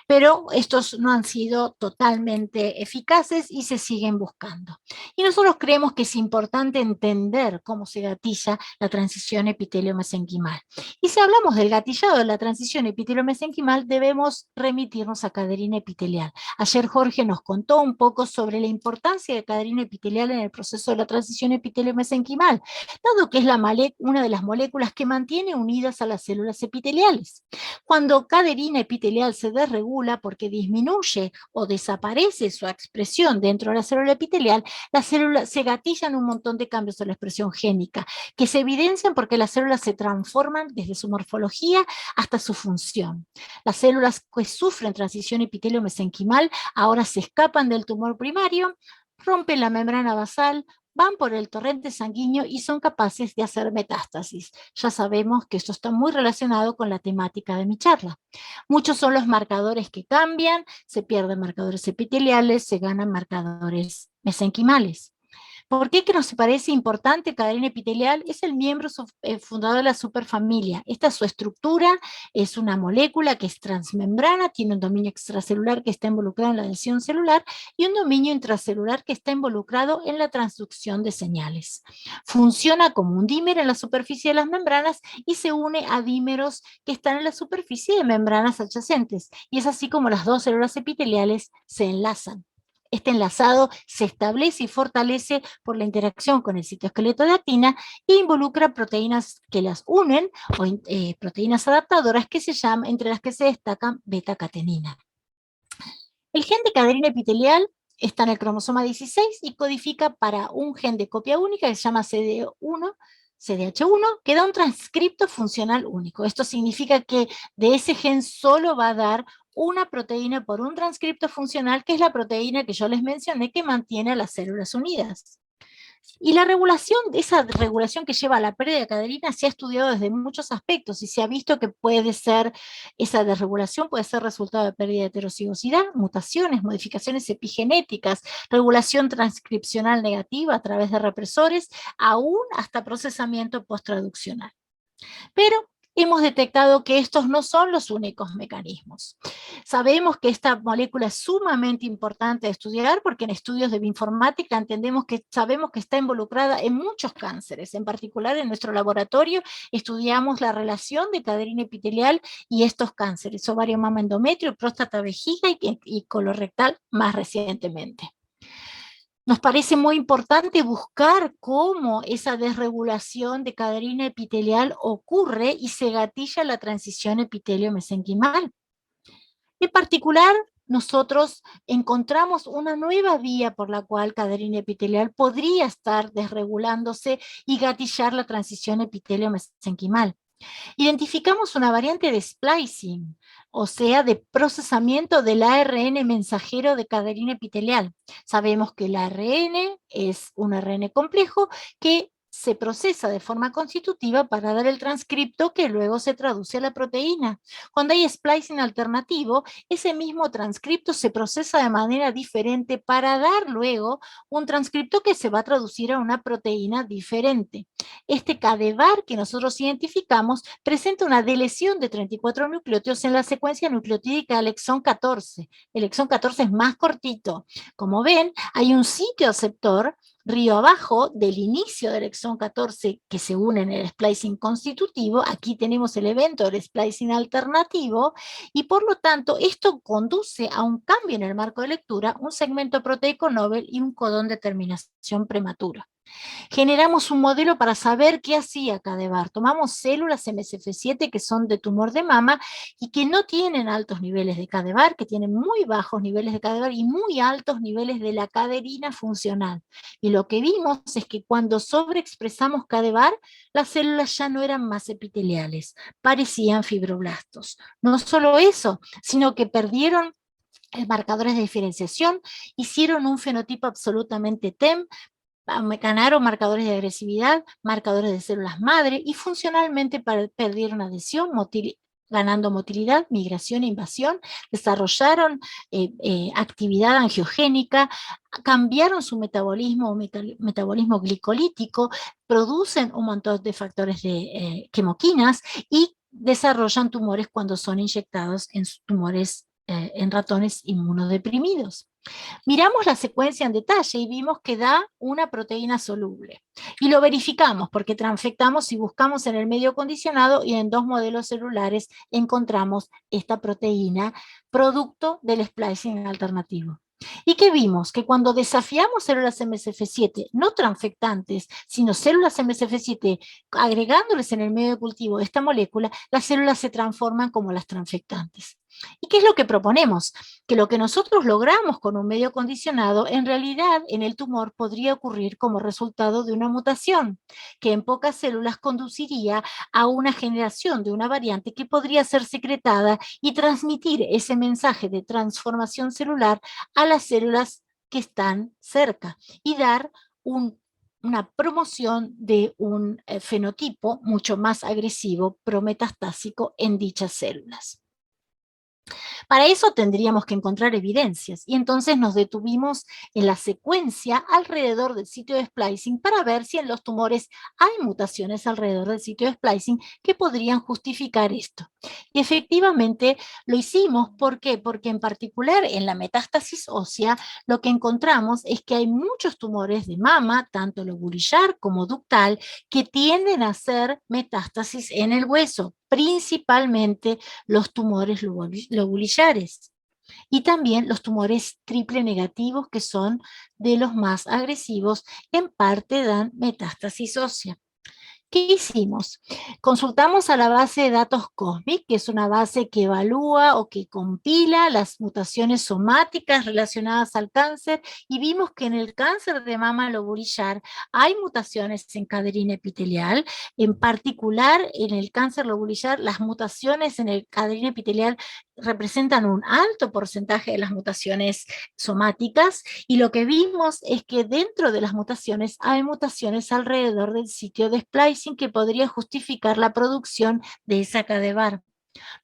Pero estos no han sido totalmente eficaces y se siguen buscando. Y nosotros creemos que es importante entender cómo se gatilla la transición epitelio-mesenquimal. Y si hablamos del gatillado de la transición epitelio-mesenquimal, debemos remitirnos a caderina epitelial. Ayer Jorge nos contó un poco sobre la importancia de caderina epitelial en el proceso de la transición epitelio-mesenquimal, dado que es una de las moléculas que mantiene unidas a las células epiteliales. Cuando caderina epitelial se desregula porque disminuye o desaparece su expresión dentro de la célula epitelial, las células se gatillan un montón de cambios en la expresión génica, que se evidencian porque las células se transforman desde su morfología hasta su función. Las células que sufren transición epitelio-mesenquimal ahora se escapan del tumor primario, rompen la membrana basal, van por el torrente sanguíneo y son capaces de hacer metástasis. Ya sabemos que esto está muy relacionado con la temática de mi charla. Muchos son los marcadores que cambian, se pierden marcadores epiteliales, se ganan marcadores mesenquimales. ¿Por qué que nos parece importante caderina epitelial? Es el miembro fundador de la superfamilia. Esta es su estructura, es una molécula que es transmembrana, tiene un dominio extracelular que está involucrado en la adhesión celular y un dominio intracelular que está involucrado en la transducción de señales. Funciona como un dímer en la superficie de las membranas y se une a dímeros que están en la superficie de membranas adyacentes. Y es así como las dos células epiteliales se enlazan. Este enlazado se establece y fortalece por la interacción con el citoesqueleto de actina e involucra proteínas que las unen, o proteínas adaptadoras que se llaman, entre las que se destacan beta-catenina. El gen de caderina epitelial está en el cromosoma 16 y codifica para un gen de copia única que se llama CDH1, que da un transcripto funcional único. Esto significa que de ese gen solo va a dar una proteína por un transcripto funcional, que es la proteína que yo les mencioné que mantiene a las células unidas. Y la regulación, esa regulación que lleva a la pérdida de caderina se ha estudiado desde muchos aspectos y se ha visto que esa desregulación puede ser resultado de pérdida de heterocigosidad, mutaciones, modificaciones epigenéticas, regulación transcripcional negativa a través de represores, aún hasta procesamiento posttraduccional. Pero hemos detectado que estos no son los únicos mecanismos. Sabemos que esta molécula es sumamente importante de estudiar porque en estudios de bioinformática sabemos que está involucrada en muchos cánceres. En particular, en nuestro laboratorio estudiamos la relación de caderina epitelial y estos cánceres: ovario, mama, endometrio, próstata, vejiga y colorectal más recientemente. Nos parece muy importante buscar cómo esa desregulación de caderina epitelial ocurre y se gatilla la transición epitelio-mesenquimal. En particular, nosotros encontramos una nueva vía por la cual caderina epitelial podría estar desregulándose y gatillar la transición epitelio-mesenquimal. Identificamos una variante de splicing, o sea, de procesamiento del ARN mensajero de caderina epitelial. Sabemos que el ARN es un ARN complejo que se procesa de forma constitutiva para dar el transcripto que luego se traduce a la proteína. Cuando hay splicing alternativo, ese mismo transcripto se procesa de manera diferente para dar luego un transcripto que se va a traducir a una proteína diferente. Este CADEVAR que nosotros identificamos presenta una deleción de 34 nucleótidos en la secuencia nucleotídica del exón 14. El exón 14 es más cortito. Como ven, hay un sitio aceptor río abajo del inicio del exón 14 que se une en el splicing constitutivo. Aquí tenemos el evento del splicing alternativo y por lo tanto esto conduce a un cambio en el marco de lectura, un segmento proteico novel y un codón de terminación prematura. Generamos un modelo para saber qué hacía CADEVAR. Tomamos células MSF7 que son de tumor de mama y que no tienen altos niveles de CADEVAR, que tienen muy bajos niveles de CADEVAR y muy altos niveles de la caderina funcional. Y lo que vimos es que cuando sobreexpresamos CADEVAR, las células ya no eran más epiteliales, parecían fibroblastos. No solo eso, sino que perdieron marcadores de diferenciación, hicieron un fenotipo absolutamente TEM, ganaron marcadores de agresividad, marcadores de células madre y funcionalmente perdieron adhesión, ganando motilidad, migración e invasión, desarrollaron actividad angiogénica, cambiaron su metabolismo, metabolismo glicolítico, producen un montón de factores de quimoquinas y desarrollan tumores cuando son inyectados en tumores en ratones inmunodeprimidos. Miramos la secuencia en detalle y vimos que da una proteína soluble. Y lo verificamos porque transfectamos y buscamos en el medio condicionado y en 2 modelos celulares encontramos esta proteína producto del splicing alternativo. ¿Y qué vimos? Que cuando desafiamos células MSF7, no transfectantes, sino células MSF7, agregándoles en el medio de cultivo esta molécula, las células se transforman como las transfectantes. ¿Y qué es lo que proponemos? Que lo que nosotros logramos con un medio condicionado, en realidad en el tumor podría ocurrir como resultado de una mutación, que en pocas células conduciría a una generación de una variante que podría ser secretada y transmitir ese mensaje de transformación celular a las células que están cerca y dar una promoción de un fenotipo mucho más agresivo prometastásico en dichas células. Para eso tendríamos que encontrar evidencias y entonces nos detuvimos en la secuencia alrededor del sitio de splicing para ver si en los tumores hay mutaciones alrededor del sitio de splicing que podrían justificar esto. Y efectivamente lo hicimos, ¿por qué? Porque en particular en la metástasis ósea lo que encontramos es que hay muchos tumores de mama, tanto lobulillar como ductal, que tienden a hacer metástasis en el hueso, principalmente los tumores lobulillares y también los tumores triple negativos que son de los más agresivos, en parte dan metástasis ósea. ¿Qué hicimos? Consultamos a la base de datos COSMIC, que es una base que evalúa o que compila las mutaciones somáticas relacionadas al cáncer, y vimos que en el cáncer de mama lobulillar hay mutaciones en caderina epitelial, en particular en el cáncer lobulillar las mutaciones en el caderina epitelial representan un alto porcentaje de las mutaciones somáticas, y lo que vimos es que dentro de las mutaciones hay mutaciones alrededor del sitio de splicing que podría justificar la producción de esa CADEVAR.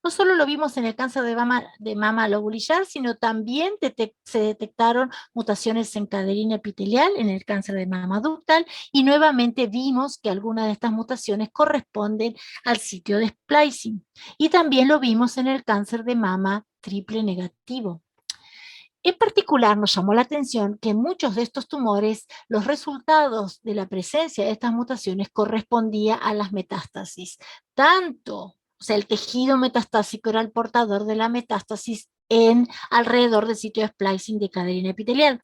No solo lo vimos en el cáncer de mama lobulillar, sino también se detectaron mutaciones en caderina epitelial en el cáncer de mama ductal y nuevamente vimos que algunas de estas mutaciones corresponden al sitio de splicing. Y también lo vimos en el cáncer de mama triple negativo. En particular, nos llamó la atención que en muchos de estos tumores los resultados de la presencia de estas mutaciones correspondía a las metástasis. O sea, el tejido metastásico era el portador de la metástasis alrededor del sitio de splicing de caderina epitelial.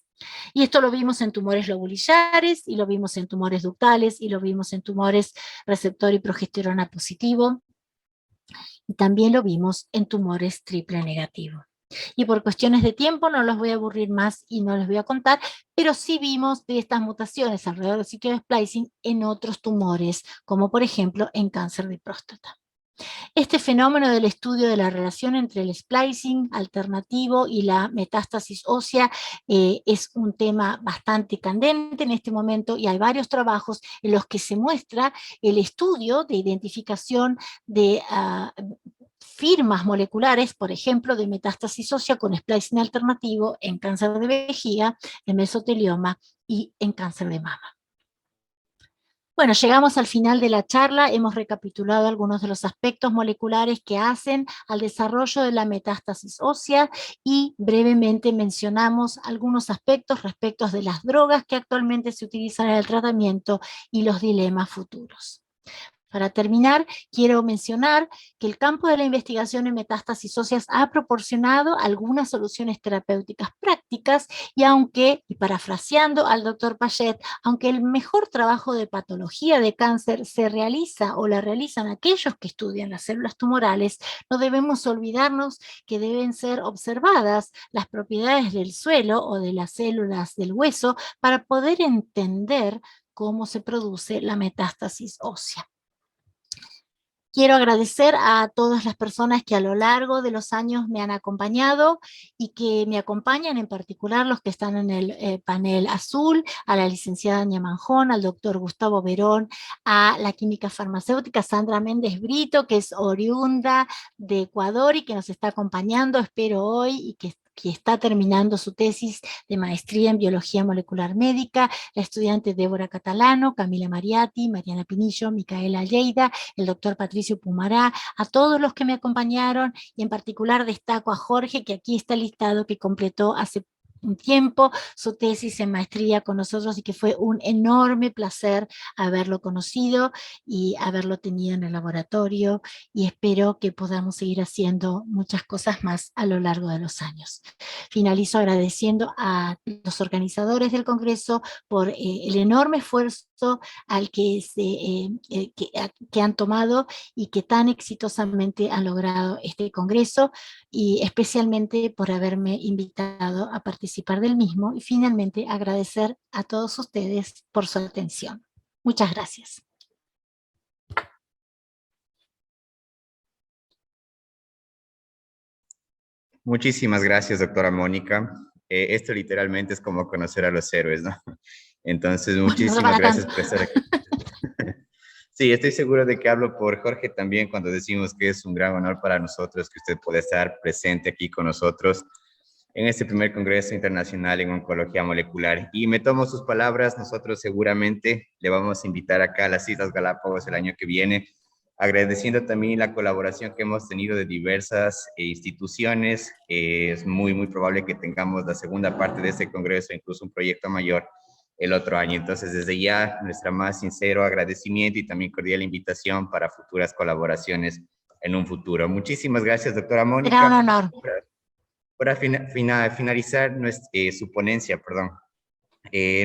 Y esto lo vimos en tumores lobulillares, y lo vimos en tumores ductales, y lo vimos en tumores receptor y progesterona positivo, y también lo vimos en tumores triple negativo. Y por cuestiones de tiempo no los voy a aburrir más y no les voy a contar, pero sí vimos de estas mutaciones alrededor del sitio de splicing en otros tumores, como por ejemplo en cáncer de próstata. Este fenómeno del estudio de la relación entre el splicing alternativo y la metástasis ósea es un tema bastante candente en este momento, y hay varios trabajos en los que se muestra el estudio de identificación de firmas moleculares, por ejemplo, de metástasis ósea con splicing alternativo en cáncer de vejiga, en mesotelioma y en cáncer de mama. Bueno, llegamos al final de la charla, hemos recapitulado algunos de los aspectos moleculares que hacen al desarrollo de la metástasis ósea y brevemente mencionamos algunos aspectos respecto de las drogas que actualmente se utilizan en el tratamiento y los dilemas futuros. Para terminar, quiero mencionar que el campo de la investigación en metástasis óseas ha proporcionado algunas soluciones terapéuticas prácticas y parafraseando al doctor Payet, aunque el mejor trabajo de patología de cáncer se realiza o la realizan aquellos que estudian las células tumorales, no debemos olvidarnos que deben ser observadas las propiedades del suelo o de las células del hueso para poder entender cómo se produce la metástasis ósea. Quiero agradecer a todas las personas que a lo largo de los años me han acompañado y que me acompañan, en particular los que están en el panel azul, a la licenciada Aña Manjón, al doctor Gustavo Verón, a la química farmacéutica Sandra Méndez Brito, que es oriunda de Ecuador y que nos está acompañando, espero hoy, y que está terminando su tesis de maestría en biología molecular médica, la estudiante Débora Catalano, Camila Mariatti, Mariana Pinillo, Micaela Lleida, el doctor Patricio Pumará, a todos los que me acompañaron, y en particular destaco a Jorge, que aquí está listado, que completó hace un tiempo su tesis en maestría con nosotros y que fue un enorme placer haberlo conocido y haberlo tenido en el laboratorio, y espero que podamos seguir haciendo muchas cosas más a lo largo de los años. Finalizo agradeciendo a los organizadores del Congreso por el enorme esfuerzo al que han tomado y que tan exitosamente han logrado este Congreso, y especialmente por haberme invitado a participar del mismo, y finalmente agradecer a todos ustedes por su atención. Muchas gracias. Muchísimas gracias, doctora Mónica. Esto literalmente es como conocer a los héroes, ¿no? Entonces, muchísimas gracias por estar aquí. Sí, estoy seguro de que hablo por Jorge también cuando decimos que es un gran honor para nosotros que usted pueda estar presente aquí con nosotros en este primer Congreso Internacional en Oncología Molecular. Y me tomo sus palabras, nosotros seguramente le vamos a invitar acá a las Islas Galápagos el año que viene, agradeciendo también la colaboración que hemos tenido de diversas instituciones. Es muy probable que tengamos la segunda parte de este Congreso, incluso un proyecto mayor el otro año. Entonces, desde ya, nuestra más sincero agradecimiento y también cordial invitación para futuras colaboraciones en un futuro. Muchísimas gracias, doctora Mónica. Será un honor. Para finalizar su ponencia, perdón,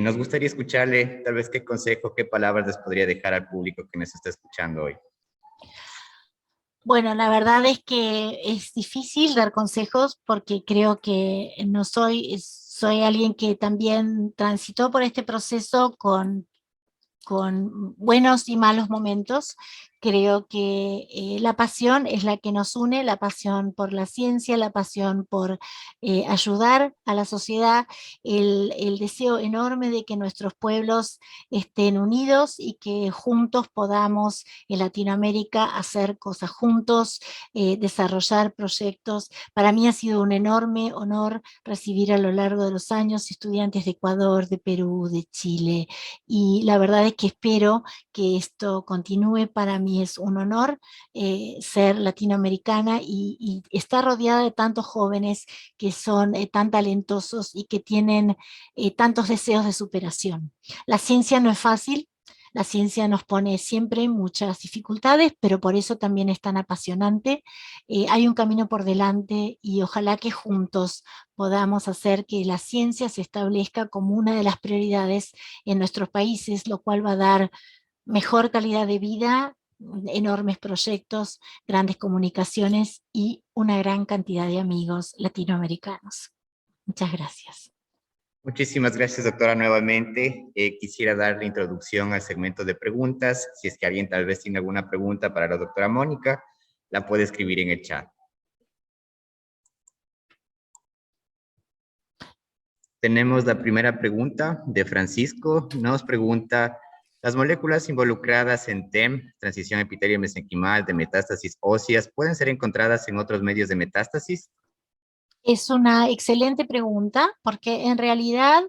nos gustaría escucharle tal vez qué consejo, qué palabras les podría dejar al público que nos está escuchando hoy. Bueno, la verdad es que es difícil dar consejos porque creo que no soy alguien que también transitó por este proceso con buenos y malos momentos. Creo que la pasión es la que nos une, la pasión por la ciencia, la pasión por ayudar a la sociedad, el deseo enorme de que nuestros pueblos estén unidos y que juntos podamos en Latinoamérica hacer cosas juntos, desarrollar proyectos. Para mí ha sido un enorme honor recibir a lo largo de los años estudiantes de Ecuador, de Perú, de Chile, y la verdad es que espero que esto continúe. Para mí es un honor ser latinoamericana y estar rodeada de tantos jóvenes que son tan talentosos y que tienen tantos deseos de superación. La ciencia no es fácil. La ciencia nos pone siempre muchas dificultades, pero por eso también es tan apasionante. Hay un camino por delante y ojalá que juntos podamos hacer que la ciencia se establezca como una de las prioridades en nuestros países, lo cual va a dar mejor calidad de vida, enormes proyectos, grandes comunicaciones y una gran cantidad de amigos latinoamericanos. Muchas gracias. Muchísimas gracias, doctora, nuevamente. Quisiera dar la introducción al segmento de preguntas. Si es que alguien tal vez tiene alguna pregunta para la doctora Mónica, la puede escribir en el chat. Tenemos la primera pregunta de Francisco. Nos pregunta, ¿las moléculas involucradas en TEM, transición epitelio-mesenquimal de metástasis óseas, pueden ser encontradas en otros medios de metástasis? Es una excelente pregunta, porque en realidad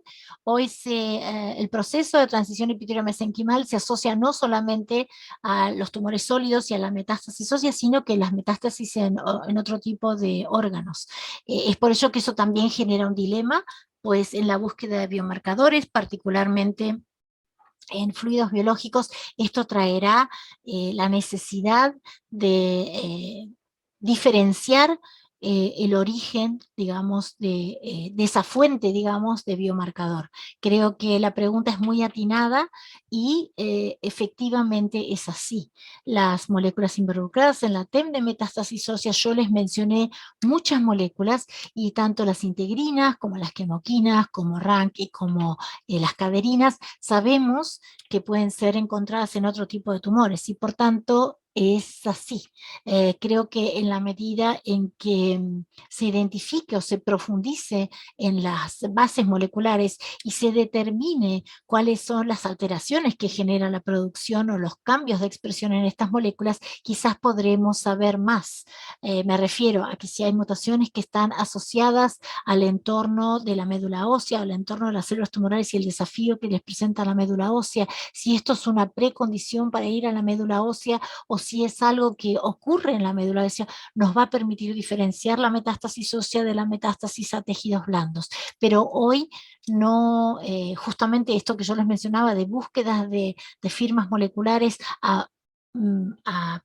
hoy el proceso de transición epitelio-mesenquimal se asocia no solamente a los tumores sólidos y a la metástasis ósea, sino que las metástasis en otro tipo de órganos. Es por ello que eso también genera un dilema, pues en la búsqueda de biomarcadores, particularmente en fluidos biológicos, esto traerá la necesidad de diferenciar el origen, digamos, de esa fuente, digamos, de biomarcador. Creo que la pregunta es muy atinada y efectivamente es así. Las moléculas involucradas en la TEM de metástasis ósea, yo les mencioné muchas moléculas, y tanto las integrinas como las quemoquinas, como RANK y como las caderinas, sabemos que pueden ser encontradas en otro tipo de tumores, y por tanto es así. Creo que en la medida en que se identifique o se profundice en las bases moleculares y se determine cuáles son las alteraciones que genera la producción o los cambios de expresión en estas moléculas, quizás podremos saber más. Me refiero a que si hay mutaciones que están asociadas al entorno de la médula ósea, al entorno de las células tumorales y el desafío que les presenta la médula ósea, si esto es una precondición para ir a la médula ósea o si es algo que ocurre en la médula ósea, nos va a permitir diferenciar la metástasis ósea de la metástasis a tejidos blandos. Pero hoy no, justamente esto que yo les mencionaba de búsquedas de firmas moleculares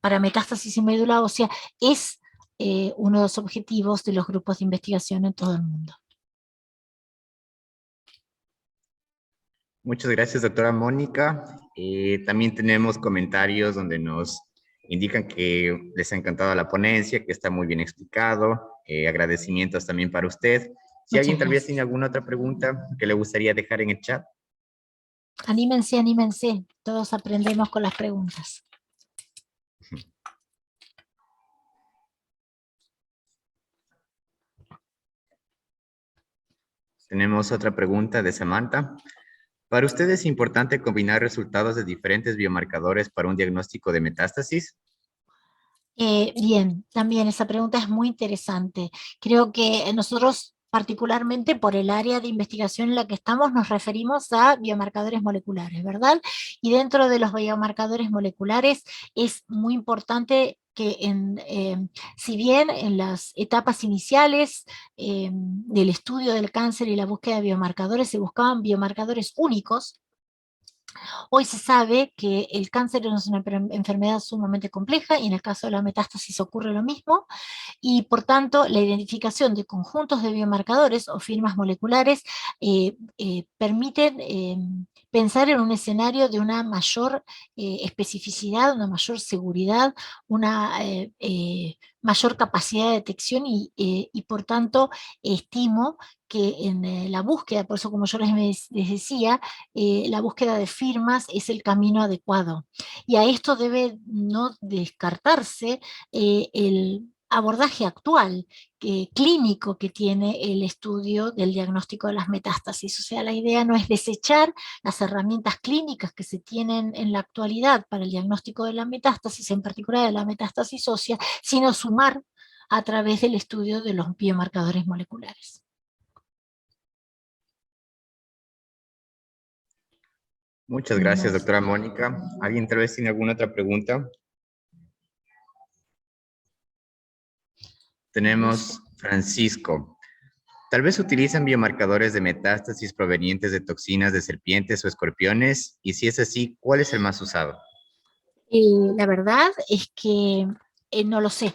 para metástasis y médula ósea es uno de los objetivos de los grupos de investigación en todo el mundo. Muchas gracias, doctora Mónica. También tenemos comentarios donde nos indican que les ha encantado la ponencia, que está muy bien explicado. Agradecimientos también para usted. Si alguien tal vez tiene alguna otra pregunta que le gustaría dejar en el chat. Anímense, anímense. Todos aprendemos con las preguntas. Tenemos otra pregunta de Samantha. ¿Para usted es importante combinar resultados de diferentes biomarcadores para un diagnóstico de metástasis? Bien, también esa pregunta es muy interesante. Creo que nosotros, particularmente por el área de investigación en la que estamos, nos referimos a biomarcadores moleculares, ¿verdad? Y dentro de los biomarcadores moleculares es muy importante que si bien en las etapas iniciales del estudio del cáncer y la búsqueda de biomarcadores se buscaban biomarcadores únicos, hoy se sabe que el cáncer es una enfermedad sumamente compleja, y en el caso de la metástasis ocurre lo mismo, y por tanto la identificación de conjuntos de biomarcadores o firmas moleculares permiten pensar en un escenario de una mayor especificidad, una mayor seguridad, una mayor capacidad de detección, y por tanto estimo que en la búsqueda, por eso como yo les decía, la búsqueda de firmas es el camino adecuado. Y a esto debe no descartarse el abordaje actual clínico que tiene el estudio del diagnóstico de las metástasis. O sea, la idea no es desechar las herramientas clínicas que se tienen en la actualidad para el diagnóstico de la metástasis, en particular de la metástasis ósea, sino sumar a través del estudio de los biomarcadores moleculares. Muchas gracias, doctora Mónica. ¿Alguien tal vez tiene alguna otra pregunta? Tenemos Francisco. Tal vez utilizan biomarcadores de metástasis provenientes de toxinas de serpientes o escorpiones, y si es así, ¿cuál es el más usado? La verdad es que no lo sé.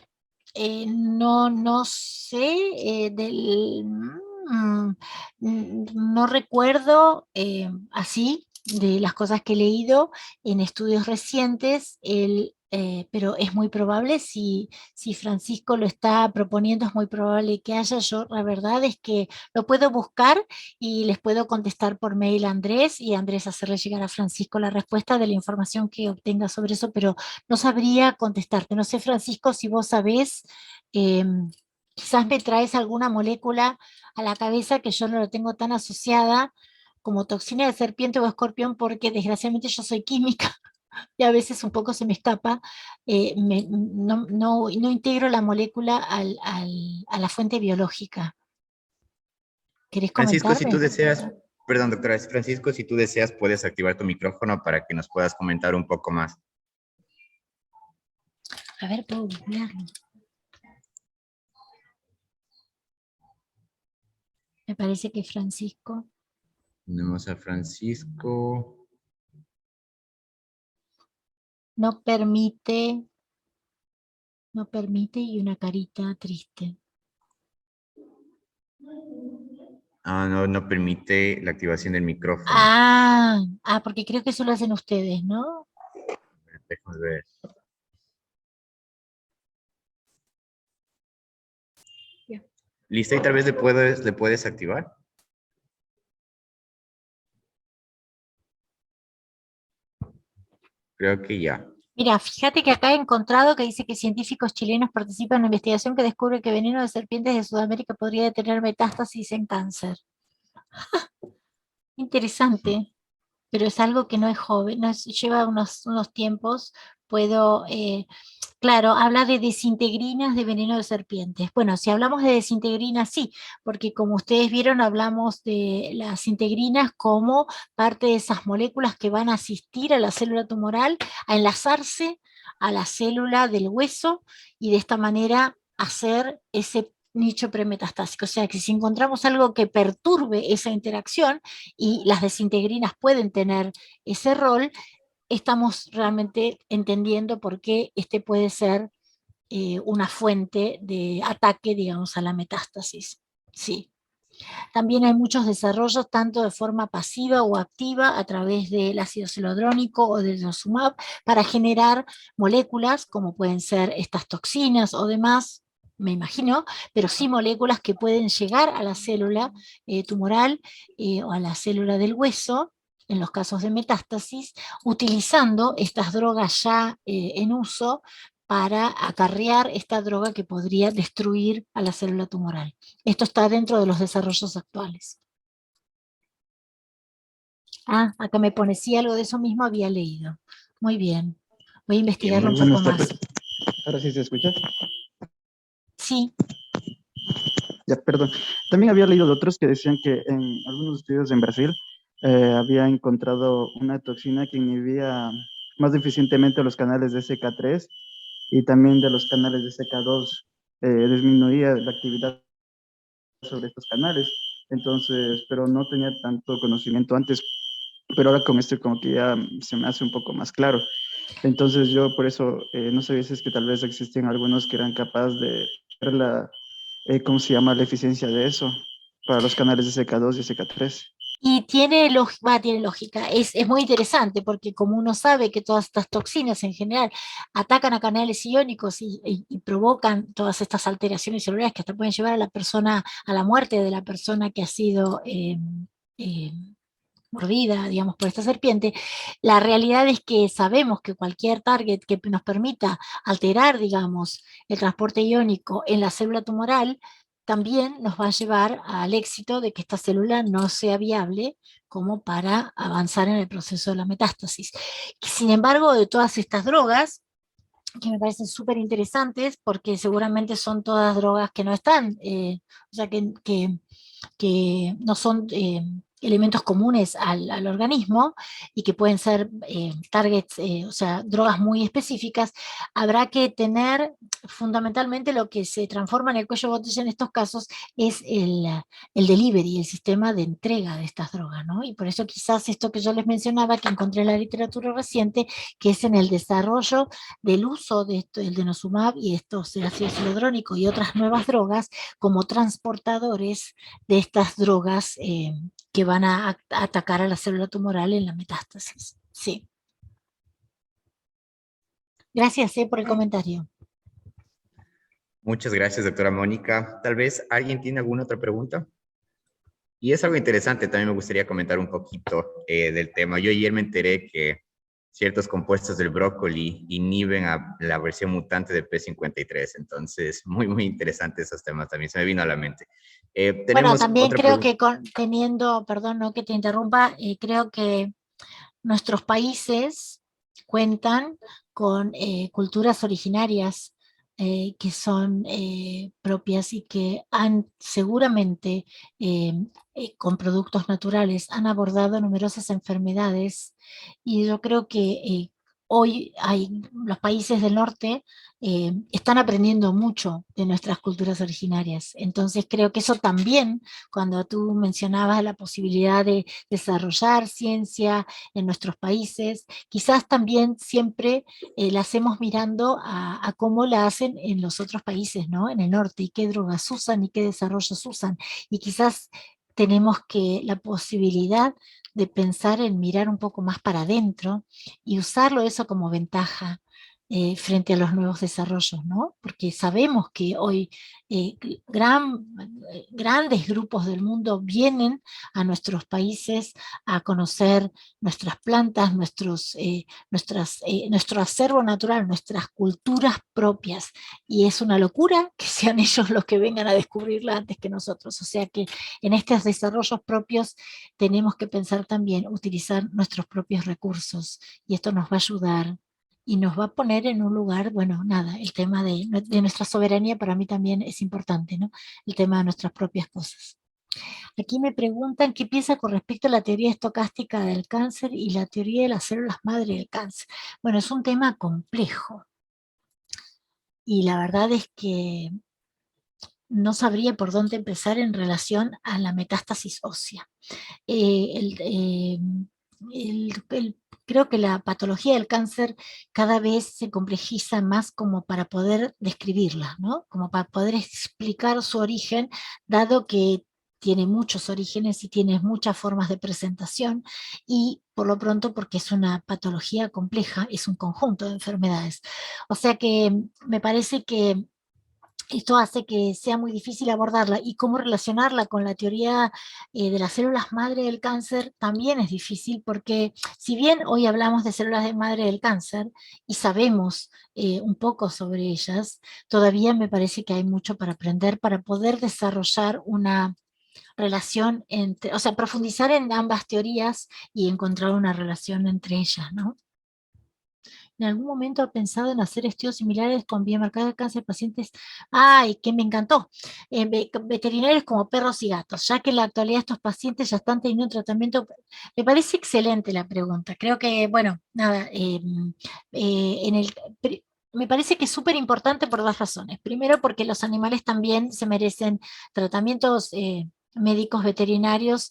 No sé no recuerdo así de las cosas que he leído en estudios recientes pero es muy probable, si Francisco lo está proponiendo, es muy probable que haya. Yo la verdad es que lo puedo buscar y les puedo contestar por mail a Andrés, y Andrés hacerle llegar a Francisco la respuesta de la información que obtenga sobre eso, pero no sabría contestarte. No sé, Francisco, si vos sabés, quizás me traes alguna molécula a la cabeza que yo no lo tengo tan asociada como toxina de serpiente o escorpión, porque desgraciadamente yo soy química y a veces un poco se me escapa, no integro la molécula a la fuente biológica. ¿Querés Francisco, si tú comentarme? deseas, perdón, doctora, Francisco, si tú deseas, puedes activar tu micrófono para que nos puedas comentar un poco más. A ver, puedo googlearlo. Me parece que Francisco Tenemos a Francisco. no permite, no permite, y una carita triste. Ah, no, no permite la activación del micrófono. Porque creo que eso lo hacen ustedes, ¿no? Déjame ver. Ya. Listo, y tal vez le puedes activar. Creo que ya. Mira, fíjate que acá he encontrado que dice que científicos chilenos participan en una investigación que descubre que veneno de serpientes de Sudamérica podría tener metástasis en cáncer. Interesante, pero es algo que no es joven, lleva unos tiempos. Puedo, claro, habla de desintegrinas de veneno de serpientes. Bueno, si hablamos de desintegrinas, sí, porque como ustedes vieron, hablamos de las integrinas como parte de esas moléculas que van a asistir a la célula tumoral a enlazarse a la célula del hueso, y de esta manera hacer ese nicho premetastásico. O sea, que si encontramos algo que perturbe esa interacción, y las desintegrinas pueden tener ese rol, estamos realmente entendiendo por qué este puede ser una fuente de ataque, digamos, a la metástasis. Sí. También hay muchos desarrollos, tanto de forma pasiva o activa, a través del ácido zelodrónico o del denosumab, para generar moléculas, como pueden ser estas toxinas o demás, me imagino, pero sí moléculas que pueden llegar a la célula tumoral o a la célula del hueso, en los casos de metástasis, utilizando estas drogas ya en uso para acarrear esta droga que podría destruir a la célula tumoral. Esto está dentro de los desarrollos actuales. Acá me pone, sí, algo de eso mismo había leído. Muy bien, voy a investigarlo un poco más. Ahora sí se escucha. Sí. Ya, perdón. También había leído de otros que decían que en algunos estudios en Brasil había encontrado una toxina que inhibía más eficientemente los canales de SK3 y también de los canales de SK2, disminuía la actividad sobre estos canales. Entonces, pero no tenía tanto conocimiento antes, pero ahora con esto como que ya se me hace un poco más claro. Entonces yo por eso no sabía si es que tal vez existen algunos que eran capaces de ver ¿cómo se llama? La eficiencia de eso para los canales de SK2 y SK3. Y tiene lógica, es muy interesante, porque como uno sabe que todas estas toxinas en general atacan a canales iónicos y provocan todas estas alteraciones celulares que hasta pueden llevar a la persona, a la muerte de la persona que ha sido eh, mordida, digamos, por esta serpiente, la realidad es que sabemos que cualquier target que nos permita alterar, digamos, el transporte iónico en la célula tumoral, también nos va a llevar al éxito de que esta célula no sea viable como para avanzar en el proceso de la metástasis. Sin embargo, de todas estas drogas, que me parecen súper interesantes, porque seguramente son todas drogas que no están, o sea, que no son elementos comunes al organismo, y que pueden ser targets, o sea, drogas muy específicas. Habrá que tener fundamentalmente, lo que se transforma en el cuello de botella en estos casos es el delivery, el sistema de entrega de estas drogas, ¿no? Y por eso quizás esto que yo les mencionaba, que encontré en la literatura reciente, que es en el desarrollo del uso de esto, el denosumab y estos, el ácido hialurónico y otras nuevas drogas, como transportadores de estas drogas que van a atacar a la célula tumoral en la metástasis. Sí. Gracias por el comentario. Muchas gracias, doctora Mónica. Tal vez alguien tiene alguna otra pregunta. Y es algo interesante, también me gustaría comentar un poquito del tema. Yo ayer me enteré que ciertos compuestos del brócoli inhiben a la versión mutante de P53, entonces muy interesante esos temas también, se me vino a la mente. Bueno, Tenemos también otra creo pregunta. que teniendo, perdón, no que te interrumpa, creo que nuestros países cuentan con culturas originarias que son propias y que han seguramente con productos naturales han abordado numerosas enfermedades, y yo creo que hoy los países del norte están aprendiendo mucho de nuestras culturas originarias. Entonces creo que eso también, cuando tú mencionabas la posibilidad de desarrollar ciencia en nuestros países, quizás también siempre la hacemos mirando a cómo la hacen en los otros países, ¿no? En el norte, y qué drogas usan y qué desarrollos usan. Y quizás tenemos que la posibilidad de pensar en mirar un poco más para adentro y usarlo eso como ventaja frente a los nuevos desarrollos, ¿no? Porque sabemos que hoy eh, grandes grupos del mundo vienen a nuestros países a conocer nuestras plantas, nuestro acervo natural, nuestras culturas propias, y es una locura que sean ellos los que vengan a descubrirla antes que nosotros. O sea que en estos desarrollos propios tenemos que pensar también utilizar nuestros propios recursos, y esto nos va a ayudar y nos va a poner en un lugar, bueno, nada, el tema de nuestra soberanía para mí también es importante, ¿no? El tema de nuestras propias cosas. Aquí me preguntan qué piensa con respecto a la teoría estocástica del cáncer y la teoría de las células madre del cáncer. Bueno, es un tema complejo y la verdad es que no sabría por dónde empezar en relación a la metástasis ósea. Eh, el- eh, Creo que la patología del cáncer cada vez se complejiza más como para poder describirla, ¿no? Como para poder explicar su origen, dado que tiene muchos orígenes y tiene muchas formas de presentación, y por lo pronto porque es una patología compleja, es un conjunto de enfermedades. O sea que me parece que esto hace que sea muy difícil abordarla, y cómo relacionarla con la teoría de las células madre del cáncer también es difícil, porque si bien hoy hablamos de células de madre del cáncer y sabemos un poco sobre ellas, todavía me parece que hay mucho para aprender para poder desarrollar una relación entre, o sea, profundizar en ambas teorías y encontrar una relación entre ellas, ¿no? ¿En algún momento ha pensado en hacer estudios similares con biomarcadores de cáncer en pacientes? ¡Ay, que me encantó! Veterinarios como perros y gatos, ya que en la actualidad estos pacientes ya están teniendo un tratamiento. Me parece excelente la pregunta. Creo que, bueno, nada, en el... Me parece que es súper importante por dos razones. Primero, porque los animales también se merecen tratamientos médicos veterinarios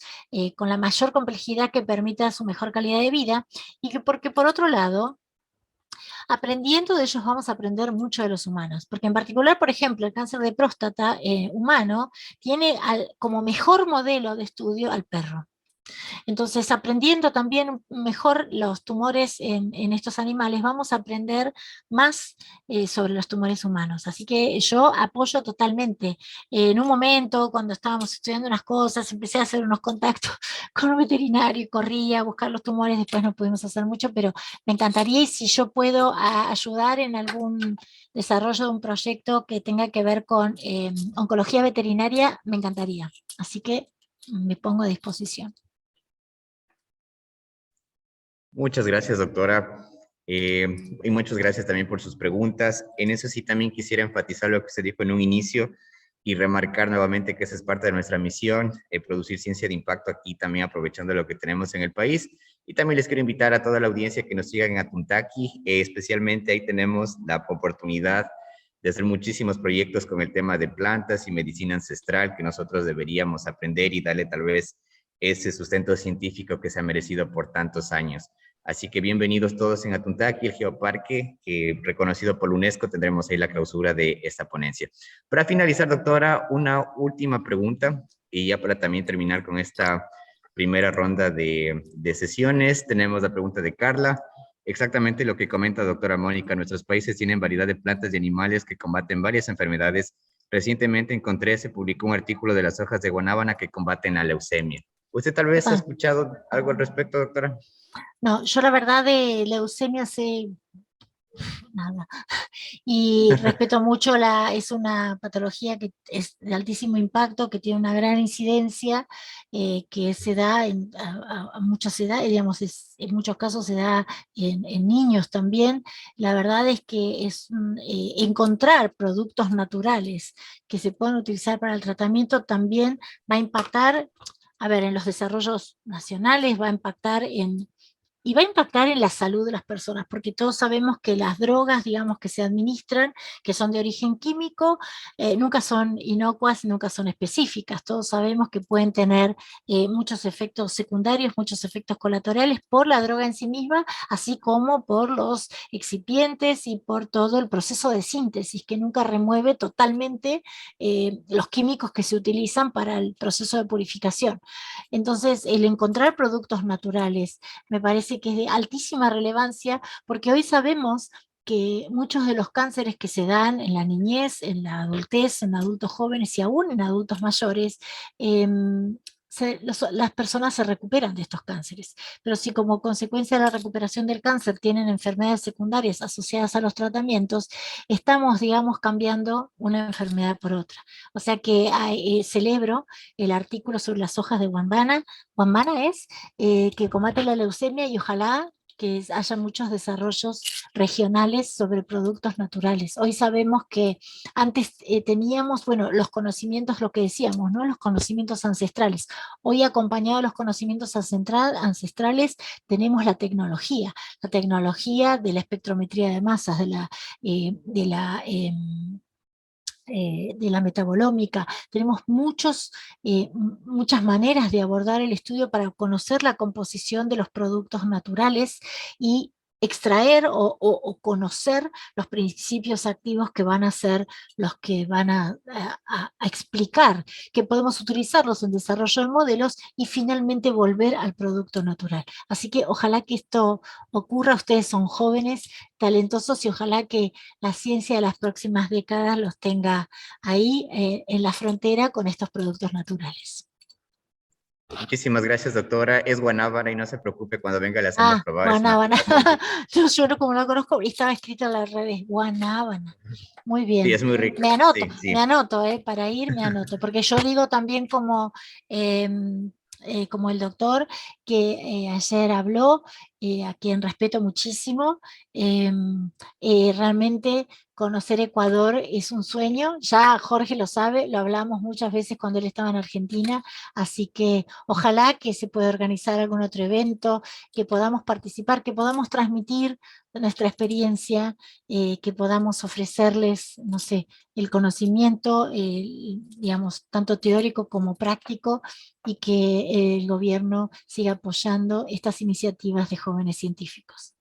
con la mayor complejidad que permita su mejor calidad de vida, y que porque por otro lado, aprendiendo de ellos vamos a aprender mucho de los humanos, porque en particular, por ejemplo, el cáncer de próstata humano tiene como mejor modelo de estudio al perro. Entonces, aprendiendo también mejor los tumores en estos animales, vamos a aprender más sobre los tumores humanos. Así que yo apoyo totalmente. En un momento, cuando estábamos estudiando unas cosas, empecé a hacer unos contactos con un veterinario y corría a buscar los tumores, después no pudimos hacer mucho, pero me encantaría, y si yo puedo ayudar en algún desarrollo de un proyecto que tenga que ver con oncología veterinaria, me encantaría. Así que me pongo a disposición. Muchas gracias, doctora. Y muchas gracias también por sus preguntas. En eso sí también quisiera enfatizar lo que se dijo en un inicio y remarcar nuevamente que esa es parte de nuestra misión, producir ciencia de impacto aquí también aprovechando lo que tenemos en el país. Y también les quiero invitar a toda la audiencia que nos siga en Atuntaqui, especialmente ahí tenemos la oportunidad de hacer muchísimos proyectos con el tema de plantas y medicina ancestral que nosotros deberíamos aprender y darle tal vez ese sustento científico que se ha merecido por tantos años. Así que bienvenidos todos en Atuntaqui, el Geoparque, que reconocido por la UNESCO, tendremos ahí la clausura de esta ponencia. Para finalizar, doctora, una última pregunta, y ya para también terminar con esta primera ronda de sesiones, tenemos la pregunta de Carla. exactamente lo que comenta doctora Mónica. Nuestros países tienen variedad de plantas y animales que combaten varias enfermedades. Recientemente se publicó un artículo de las hojas de guanábana que combaten la leucemia. ¿Usted tal vez ha escuchado algo al respecto, doctora? No, yo la verdad de leucemia sé nada. Y respeto mucho, es una patología que es de altísimo impacto, que tiene una gran incidencia, que se da a muchas edades, digamos, en muchos casos se da en niños también. La verdad es que encontrar productos naturales que se puedan utilizar para el tratamiento también va a impactar, a ver, en los desarrollos nacionales, va a impactar y va a impactar en la salud de las personas, porque todos sabemos que las drogas, digamos, que se administran, que son de origen químico, nunca son inocuas, nunca son específicas. Todos sabemos que pueden tener muchos efectos secundarios, muchos efectos colaterales por la droga en sí misma, así como por los excipientes y por todo el proceso de síntesis, que nunca remueve totalmente los químicos que se utilizan para el proceso de purificación. Entonces, el encontrar productos naturales me parece que es de altísima relevancia, porque hoy sabemos que muchos de los cánceres que se dan en la niñez, en la adultez, en adultos jóvenes y aún en adultos mayores, las personas se recuperan de estos cánceres, pero si como consecuencia de la recuperación del cáncer tienen enfermedades secundarias asociadas a los tratamientos, estamos, digamos, cambiando una enfermedad por otra. O sea que celebro el artículo sobre las hojas de guambana. Guambana es que combate la leucemia, y ojalá que haya muchos desarrollos regionales sobre productos naturales. Hoy sabemos que antes teníamos, bueno, los conocimientos, lo que decíamos, ¿no? Los conocimientos ancestrales. Hoy, acompañado de los conocimientos ancestrales, tenemos la tecnología de la espectrometría de masas, de la metabolómica. Tenemos muchas maneras de abordar el estudio para conocer la composición de los productos naturales y extraer o conocer los principios activos que van a ser los que van a explicar que podemos utilizarlos en desarrollo de modelos y finalmente volver al producto natural. Así que ojalá que esto ocurra. Ustedes son jóvenes, talentosos, y ojalá que la ciencia de las próximas décadas los tenga ahí en la frontera con estos productos naturales. Muchísimas gracias, doctora. Es guanábana y no se preocupe, cuando venga le hacemos probar. Guanábana. Yo no, como no conozco, estaba escrito al revés, guanábana. Muy bien. Sí, es muy rico. Me anoto, Sí, sí. me anoto, para ir me anoto, porque yo digo también como el doctor que ayer habló, a quien respeto muchísimo, realmente conocer Ecuador es un sueño. Ya Jorge lo sabe, lo hablamos muchas veces cuando él estaba en Argentina, así que ojalá que se pueda organizar algún otro evento, que podamos participar, que podamos transmitir nuestra experiencia, que podamos ofrecerles, no sé, el conocimiento, digamos, tanto teórico como práctico, y que el gobierno siga apoyando estas iniciativas de jóvenes científicos.